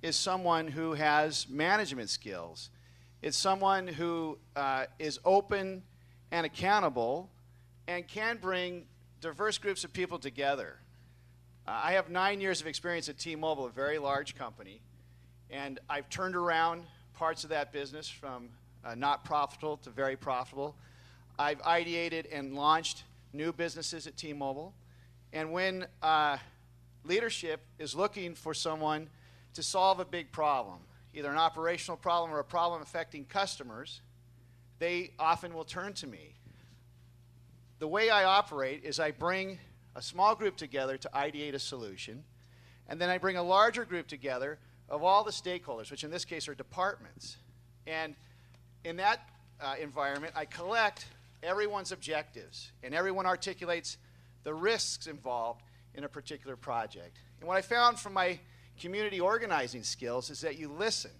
is someone who has management skills. It's someone who is open and accountable and can bring diverse groups of people together. I have 9 years of experience at T-Mobile, a very large company, and I've turned around parts of that business from not profitable to very profitable. I've ideated and launched new businesses at T-Mobile, and when leadership is looking for someone to solve a big problem, either an operational problem or a problem affecting customers, they often will turn to me. The way I operate is I bring a small group together to ideate a solution, and then I bring a larger group together of all the stakeholders, which in this case are departments. And in that environment, I collect everyone's objectives, and everyone articulates the risks involved in a particular project. And what I found from my community organizing skills is that you listen.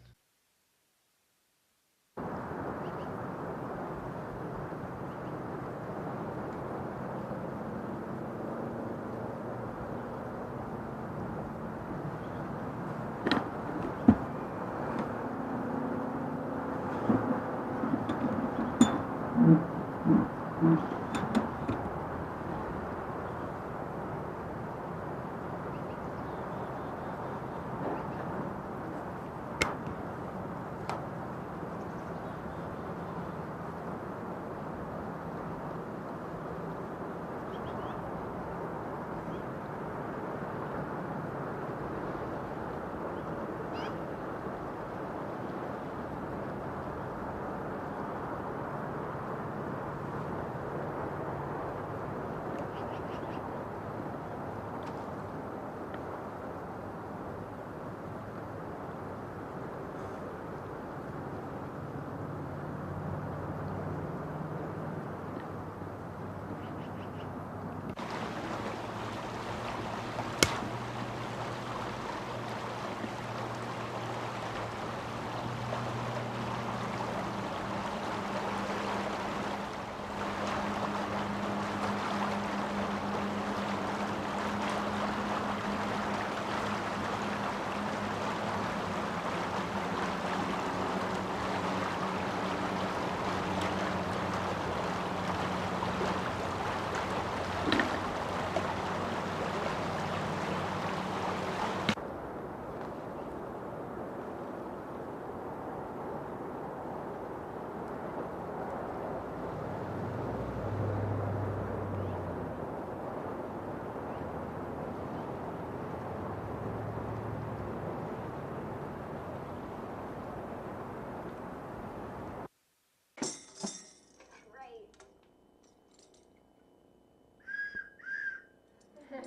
I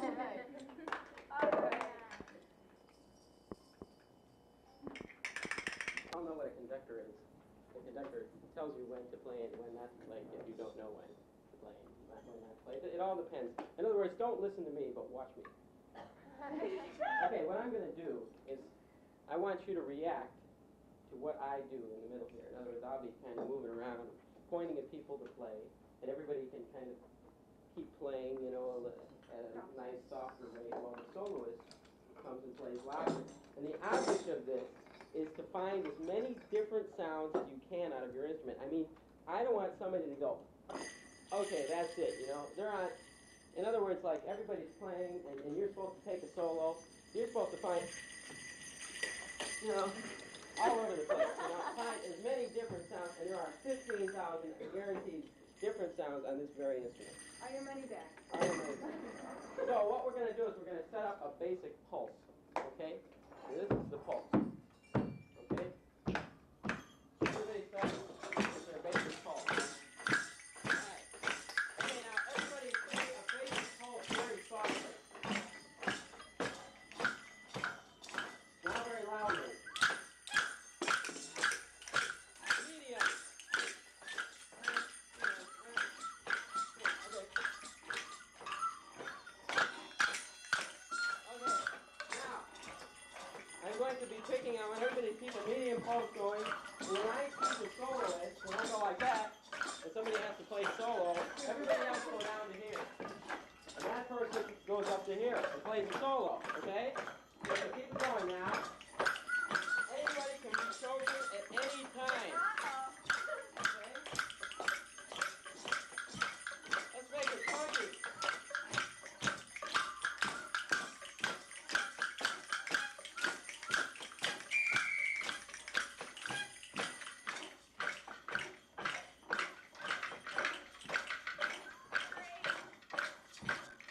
don't know what a conductor is. The conductor tells you when to play and when not to play if you don't know when to play and when not to play. It all depends. In other words, don't listen to me, but watch me. Okay, what I'm going to do is I want you to react to what I do in the middle here. In other words, I'll be kind of moving around, pointing at people to play, and everybody can kind of keep playing, you know, at a nice, softer rate while the soloist comes and plays louder. And the object of this is to find as many different sounds as you can out of your instrument. I mean, I don't want somebody to go, okay, that's it, you know. They're on, in other words, like everybody's playing and you're supposed to take a solo. You're supposed to find, you know, all over the place, you know, find as many different sounds, and there are 15,000 guaranteed different sounds on this very instrument. Are your money back? Are your money back? So what we're going to do is we're going to set up a basic pulse, okay? So this is the pulse, okay? Everybody starts with their basic pulse. All right. Okay, now everybody play a basic pulse very softly. Not very loudly. Medium. I'm going to be picking, I want everybody to keep a medium pulse going. And when I choose a soloist, when I go like that, and somebody has to play solo, everybody else go down to here. And that person goes up to here and plays a solo, okay? So keep it going now. Anybody can be chosen at any time. Okay? Let's make it funky.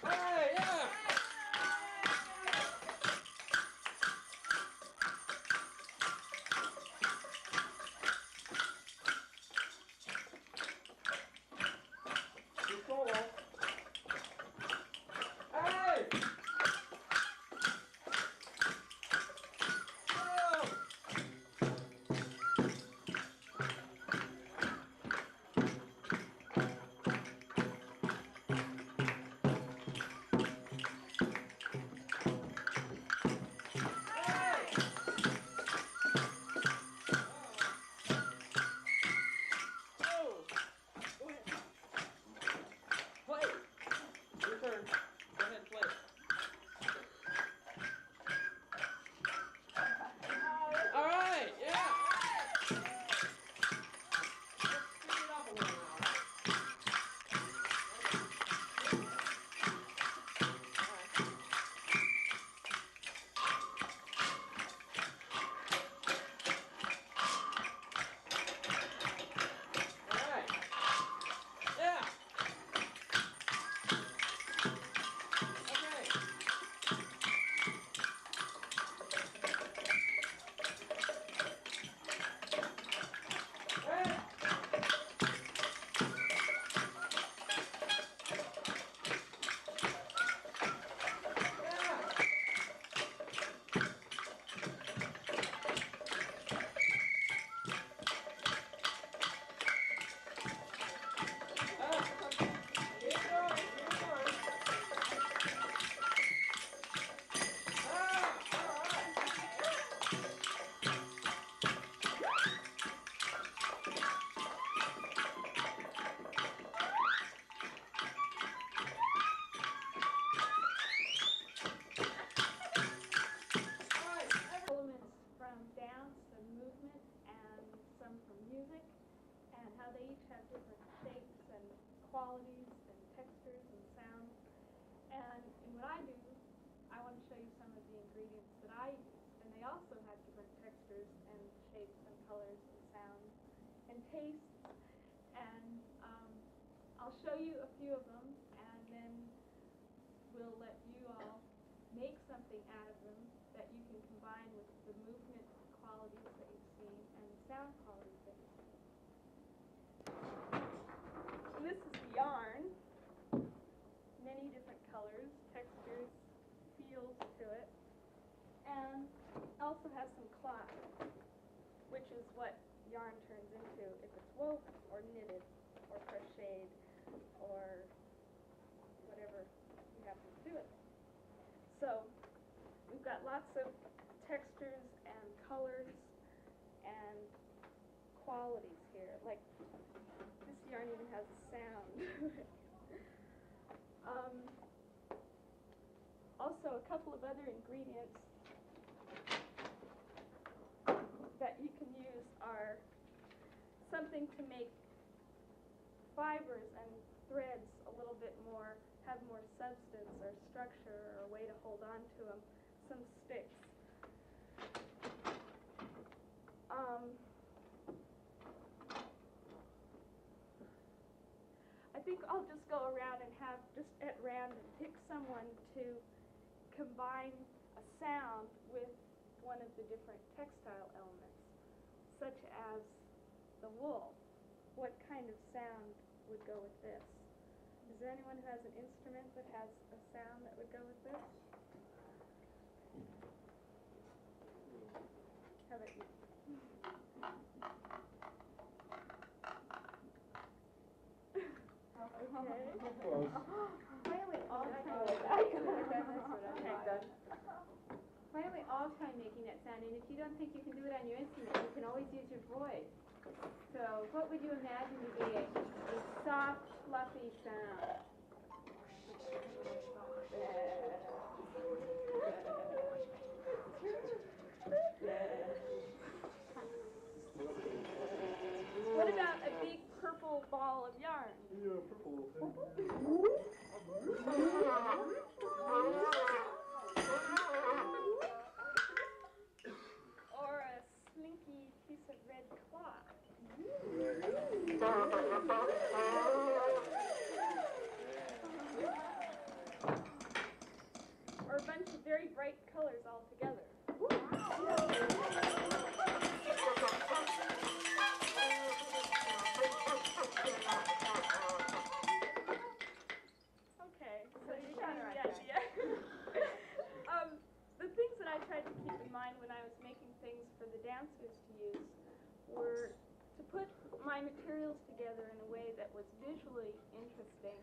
Hey, yeah! You solo. Hey! Oh! Play. Your turn. Go ahead and play. All right, yeah. Let's speed it up a little now, all right. Yeah. Okay. Hey. Elements from dance and movement and some from music, and how they each have different shapes and qualities and textures and sounds. And in what I do, I want to show you some of the ingredients that I use. And they also have different textures and shapes and colors and sounds and tastes. And I'll show you a few of them, and then we'll let you all make something out of them that you can combine with the movement qualities that you've seen and the sound qualities that you've seen. So this is the yarn. Many different colors, textures, feels to it. And also has some cloth, which is what yarn turns into if it's woven or knitted or crocheted or whatever you happen to do it. So we've got lots of textures and colors and qualities here. Like this yarn even has a sound. Also a couple of other ingredients something to make fibers and threads a little bit more, have more substance or structure or a way to hold on to them, some sticks. I think I'll just go around and have, just at random, pick someone to combine a sound with one of the different textile elements, such as the wool. What kind of sound would go with this? Is there anyone who has an instrument that has a sound that would go with this? How about you? Why don't we all try? Why don't we all try making that sound? And if you don't think you can do it on your instrument, you can always use your voice. So, what would you imagine to be a soft, fluffy sound? What about a big purple ball of yarn? Yeah, purple. Or a slinky piece of red cloth? Or a bunch of very bright colors all together? Okay, so you got the idea. The things that I tried to keep in mind when I was making things for the dancers to use were to put my materials together in a way that was visually interesting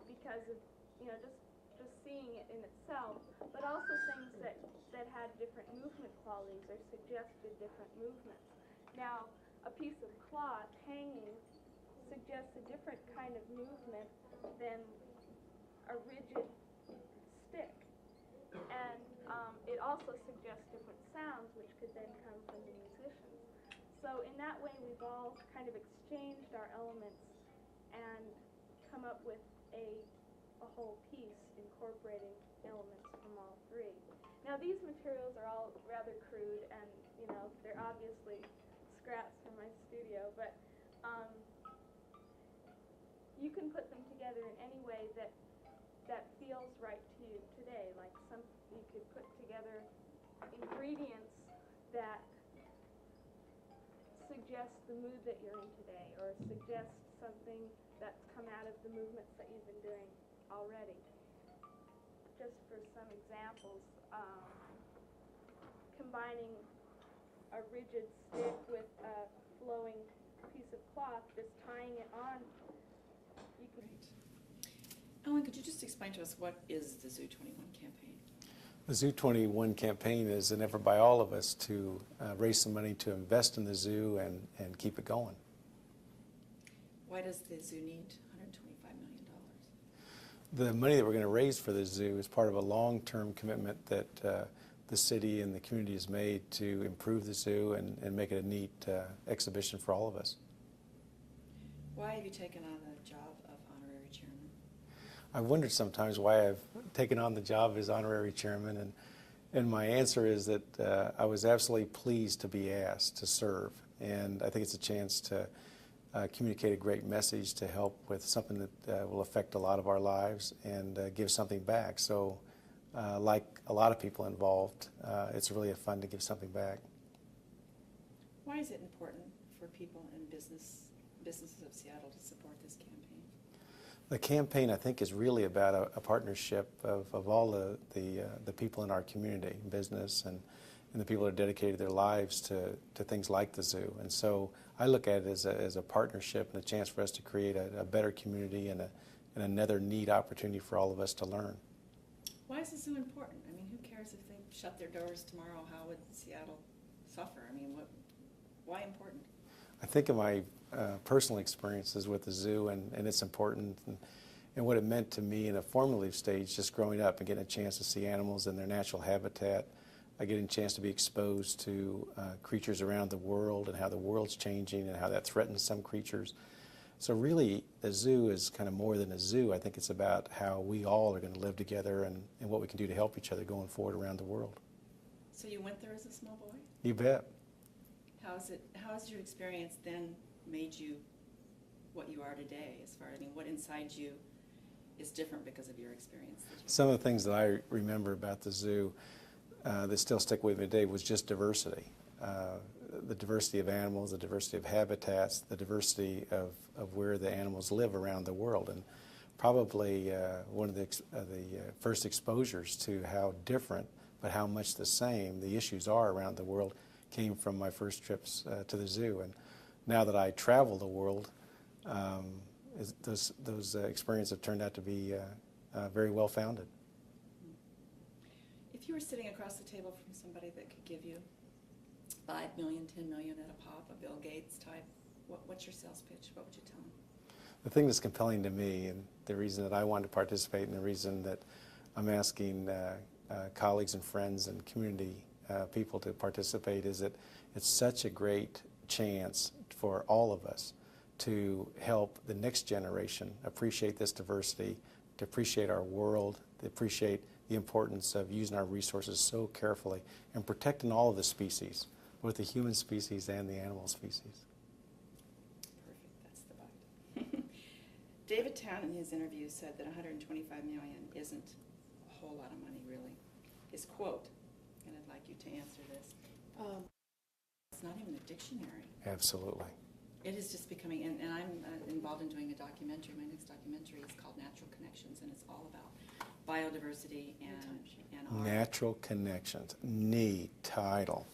because of, just seeing it in itself, but also things that had different movement qualities or suggested different movements. Now, a piece of cloth hanging suggests a different kind of movement than a rigid stick. And it also suggests different sounds, which could then come from the musicians. So in that way, we've all kind of exchanged our elements and come up with a whole piece incorporating elements from all three. Now, these materials are all rather crude, and they're obviously scraps from my studio, but you can put them together in any way that feels right to you today. Like you could put together ingredients that suggest the mood that you're in today, or suggest something that's come out of the movements that you've been doing already. Just for some examples, combining a rigid stick with a flowing piece of cloth, just tying it on, you could. Ellen, could you just explain to us what is the Zoo 21 campaign? The Zoo 21 campaign is an effort by all of us to raise some money to invest in the zoo and keep it going. Why does the zoo need $125 million? The money that we're going to raise for the zoo is part of a long-term commitment that the city and the community has made to improve the zoo and make it a neat exhibition for all of us. Why have you taken on the job of honorary chairman? I've wondered sometimes why I've taken on the job as honorary chairman, and my answer is that I was absolutely pleased to be asked to serve, and I think it's a chance to communicate a great message to help with something that will affect a lot of our lives and give something back. So like a lot of people involved, it's really fun to give something back. Why is it important for people in businesses of Seattle to support this campaign? The campaign, I think, is really about a partnership of all the people in our community, business, and the people that are dedicated their lives to things like the zoo. And so I look at it as a partnership and a chance for us to create a better community and another neat opportunity for all of us to learn. Why is the zoo important? I mean, who cares if they shut their doors tomorrow? How would Seattle suffer? I mean, why important? I think of my personal experiences with the zoo and its importance and what it meant to me in a formative stage, just growing up and getting a chance to see animals in their natural habitat, getting a chance to be exposed to creatures around the world and how the world's changing and how that threatens some creatures. So really, the zoo is kind of more than a zoo. I think it's about how we all are going to live together and what we can do to help each other going forward around the world. So you went there as a small boy? You bet. How has your experience then made you what you are today? As far as, I mean, what inside you is different because of your experience? Some of the things that I remember about the zoo that still stick with me today was just diversity. The diversity of animals, the diversity of habitats, the diversity of where the animals live around the world. And probably one of the first exposures to how different, but how much the same the issues are around the world came from my first trips to the zoo. And now that I travel the world, those experiences have turned out to be very well founded. If you were sitting across the table from somebody that could give you $5 million, $10 million at a pop, a Bill Gates type, what's your sales pitch? What would you tell them? The thing that's compelling to me, and the reason that I wanted to participate, and the reason that I'm asking colleagues and friends and community people to participate, is that it's such a great chance for all of us to help the next generation appreciate this diversity, to appreciate our world, to appreciate the importance of using our resources so carefully and protecting all of the species, both the human species and the animal species. Perfect, that's the bite. David Town in his interview said that $125 million isn't a whole lot of money, really. His quote, and I'd like you to answer this, it's not even a dictionary. Absolutely. It is just becoming, and I'm involved in doing a documentary. My next documentary is called Natural Connections, and it's all about biodiversity and our... Natural Connections. Neat title.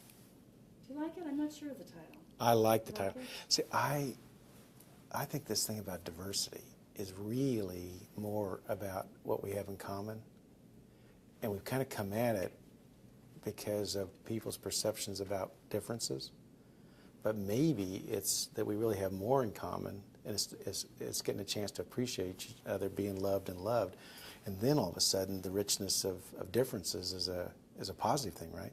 Do you like it? I'm not sure of the title. I like the You like title. it? See, I think this thing about diversity is really more about what we have in common. And we've kind of come at it because of people's perceptions about differences. But maybe it's that we really have more in common, and it's getting a chance to appreciate each other being loved and loved. And then all of a sudden, the richness of differences is a positive thing, right?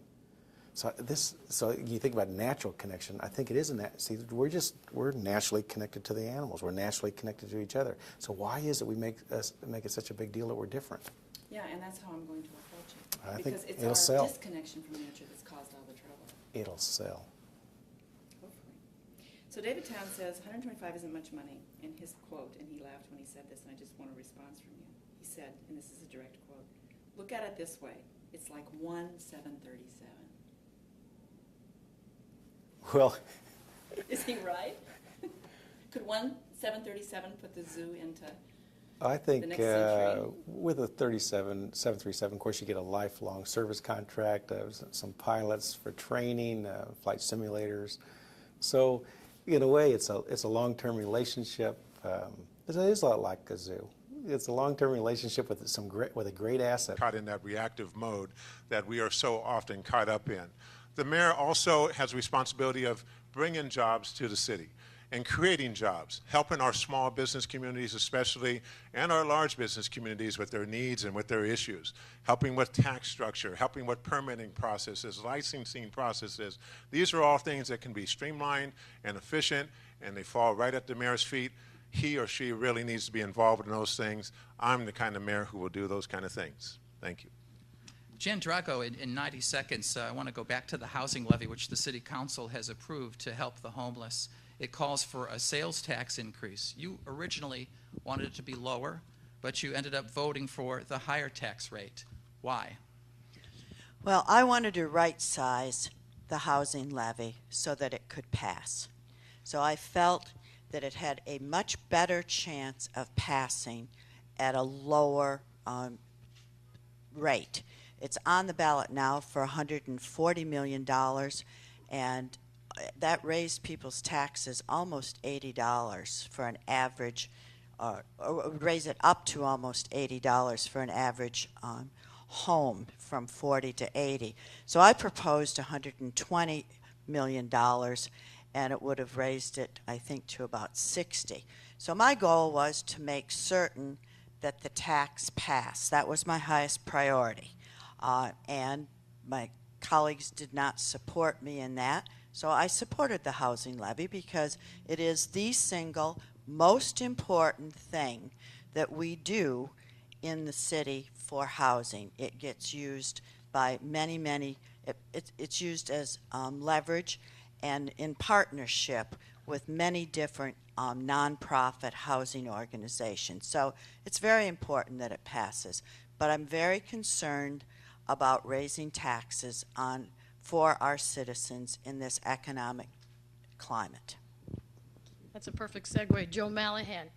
So you think about natural connection. I think it is see, we're naturally connected to the animals. We're naturally connected to each other. So why is it we make it such a big deal that we're different? Yeah, and that's how I'm going to approach it. I think because it's it'll our sell. disconnection from nature that's caused all the trouble. It'll sell. Hopefully. So David Town says 125 isn't much money. In his quote, and he laughed when he said this, and I just want a response from you. He said, and this is a direct quote, "Look at it this way. It's like 1/737." Well, is he right? Could 1/737 put the zoo into I think the next century? with a 737, of course, you get a lifelong service contract, some pilots for training, flight simulators. So, in a way, it's a long-term relationship. It is a lot like a zoo. It's a long-term relationship with a great asset. Caught in that reactive mode that we are so often caught up in. The mayor also has a responsibility of bringing jobs to the city and creating jobs, helping our small business communities especially, and our large business communities with their needs and with their issues, helping with tax structure, helping with permitting processes, licensing processes. These are all things that can be streamlined and efficient, and they fall right at the mayor's feet. He or she really needs to be involved in those things. I'm the kind of mayor who will do those kind of things. Thank you. Jan Drago, in 90 seconds, I want to go back to the housing levy, which the City Council has approved to help the homeless. It calls for a sales tax increase. You originally wanted it to be lower, but you ended up voting for the higher tax rate. Why? Well, I wanted to right-size the housing levy so that it could pass. So I felt that it had a much better chance of passing at a lower rate. It's on the ballot now for $140 million, and that raised people's taxes almost $80 for an average, or raise it up to almost $80 for an average home from 40 to 80. So I proposed $120 million, and it would have raised it, I think, to about 60. So my goal was to make certain that the tax passed. That was my highest priority. And my colleagues did not support me in that. So I supported the housing levy because it is the single most important thing that we do in the city for housing. It gets used by many, it's used as leverage and in partnership with many different nonprofit housing organizations. So it's very important that it passes. But I'm very concerned about raising taxes for our citizens in this economic climate. That's a perfect segue. Joe Mallahan,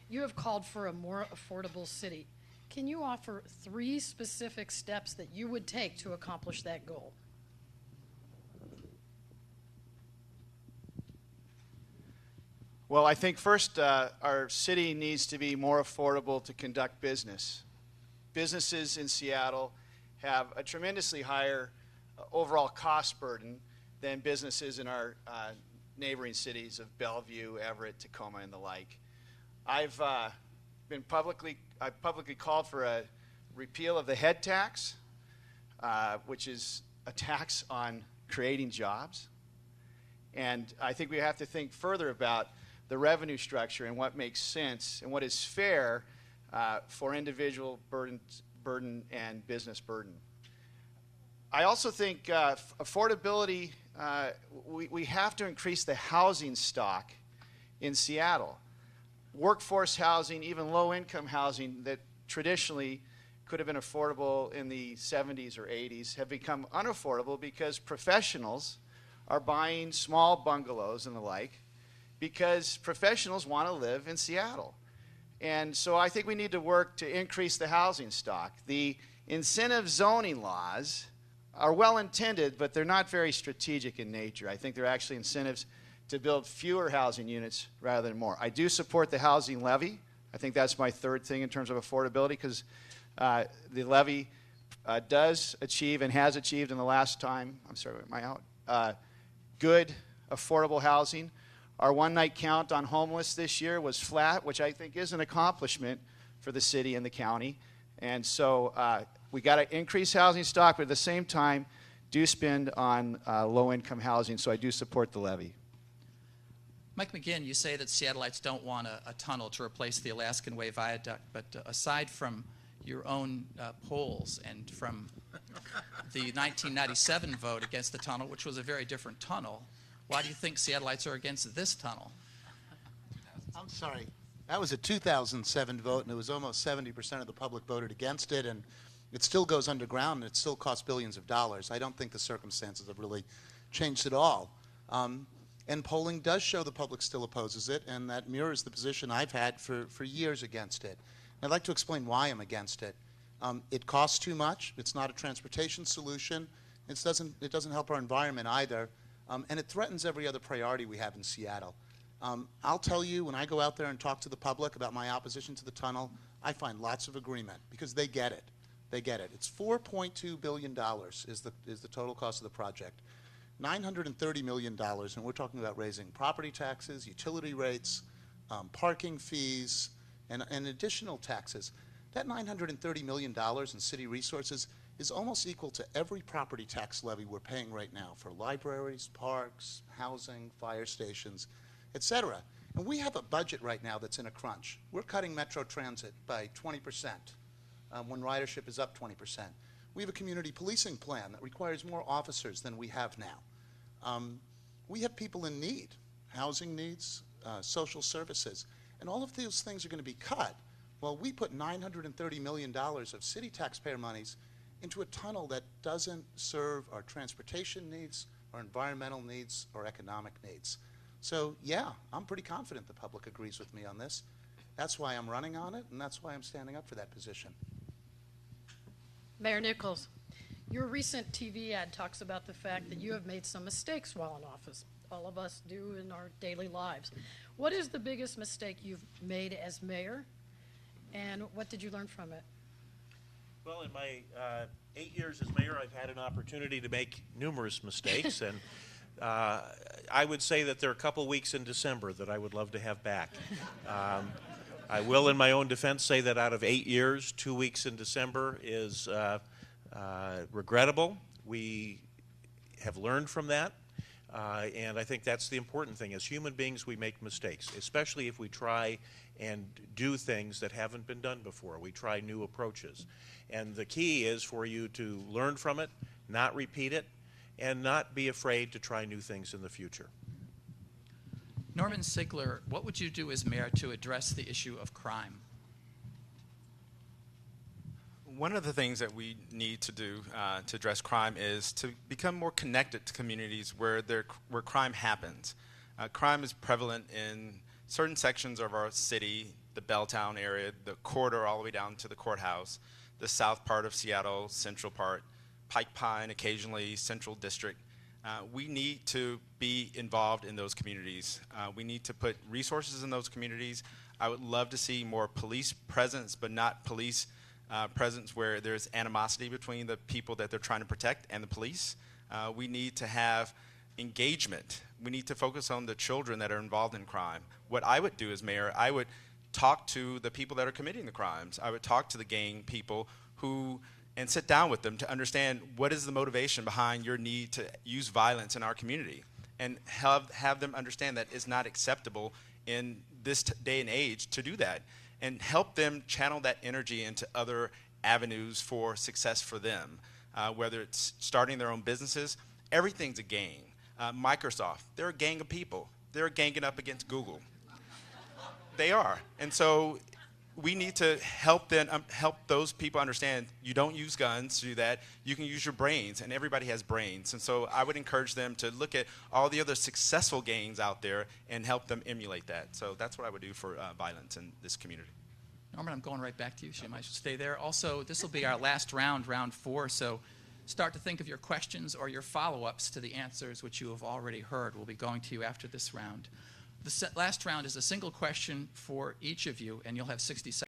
you have called for a more affordable city. Can you offer 3 specific steps that you would take to accomplish that goal? Well, I think first our city needs to be more affordable to conduct business. Businesses in Seattle have a tremendously higher overall cost burden than businesses in our neighboring cities of Bellevue, Everett, Tacoma, and the like. I've publicly called for a repeal of the head tax, which is a tax on creating jobs. And I think we have to think further about the revenue structure and what makes sense and what is fair for individual burden and business burden. I also think affordability, we have to increase the housing stock in Seattle. Workforce housing, even low-income housing that traditionally could have been affordable in the 70s or 80s have become unaffordable because professionals are buying small bungalows and the like because professionals want to live in Seattle. And so I think we need to work to increase the housing stock. The incentive zoning laws are well intended, but they're not very strategic in nature. I think they're actually incentives to build fewer housing units rather than more. I do support the housing levy. I think that's my third thing in terms of affordability because the levy does achieve and has achieved in the last time, I'm sorry, am I out? Good, affordable housing. Our one-night count on homeless this year was flat, which I think is an accomplishment for the city and the county. And so we got to increase housing stock, but at the same time, do spend on low-income housing. So I do support the levy. Mike McGinn, you say that Seattleites don't want a tunnel to replace the Alaskan Way Viaduct, but aside from your own polls and from the 1997 vote against the tunnel, which was a very different tunnel, why do you think Seattleites are against this tunnel? I'm sorry. That was a 2007 vote, and it was almost 70% of the public voted against it, and it still goes underground, and it still costs billions of dollars. I don't think the circumstances have really changed at all. And polling does show the public still opposes it, and that mirrors the position I've had for years against it. And I'd like to explain why I'm against it. It costs too much. It's not a transportation solution. It doesn't help our environment either. And it threatens every other priority we have in Seattle. I'll tell you, when I go out there and talk to the public about my opposition to the tunnel, I find lots of agreement because they get it. They get it. It's $4.2 billion is the total cost of the project. $930 million, and we're talking about raising property taxes, utility rates, parking fees, and additional taxes. That $930 million in city resources is almost equal to every property tax levy we're paying right now for libraries, parks, housing, fire stations, etc. And we have a budget right now that's in a crunch. We're cutting Metro Transit by 20% when ridership is up 20%. We have a community policing plan that requires more officers than we have now. We have people in need, housing needs, social services, and all of those things are going to be cut. Well, we put $930 million of city taxpayer monies into a tunnel that doesn't serve our transportation needs, our environmental needs, or economic needs. So, yeah, I'm pretty confident the public agrees with me on this. That's why I'm running on it, and that's why I'm standing up for that position. Mayor Nichols, your recent TV ad talks about the fact that you have made some mistakes while in office. All of us do in our daily lives. What is the biggest mistake you've made as mayor, and what did you learn from it? Well, in my 8 years as mayor, I've had an opportunity to make numerous mistakes, and I would say that there are a couple weeks in December that I would love to have back. I will, in my own defense, say that out of 8 years, 2 weeks in December is regrettable. We have learned from that. And I think that's the important thing. As human beings, we make mistakes, especially if we try and do things that haven't been done before. We try new approaches. And the key is for you to learn from it, not repeat it, and not be afraid to try new things in the future. Norman Sigler, what would you do as mayor to address the issue of crime? One of the things that we need to do to address crime is to become more connected to communities where crime happens. Crime is prevalent in certain sections of our city, the Belltown area, the corridor all the way down to the courthouse, the south part of Seattle, central part, Pike Pine, occasionally Central District. We need to be involved in those communities. We need to put resources in those communities. I would love to see more police presence, but not police presence where there's animosity between the people that they're trying to protect and the police. We need to have engagement. We need to focus on the children that are involved in crime. What I would do as mayor, I would talk to the people that are committing the crimes. I would talk to the gang people and sit down with them to understand what is the motivation behind your need to use violence in our community, and have them understand that it's not acceptable in this day and age to do that, and help them channel that energy into other avenues for success for them, whether it's starting their own businesses. Everything's a gang. Microsoft, they're a gang of people. They're ganging up against Google. They are. And so we need to help those people understand you don't use guns to do that. You can use your brains, and everybody has brains. And so I would encourage them to look at all the other successful gangs out there and help them emulate that. So that's what I would do for violence in this community. Norman, I'm going right back to you, so you might stay there. Also, this will be our last round, round 4, so start to think of your questions or your follow-ups to the answers which you have already heard. We'll be going to you after this round. The last round is a single question for each of you, and you'll have 60 seconds.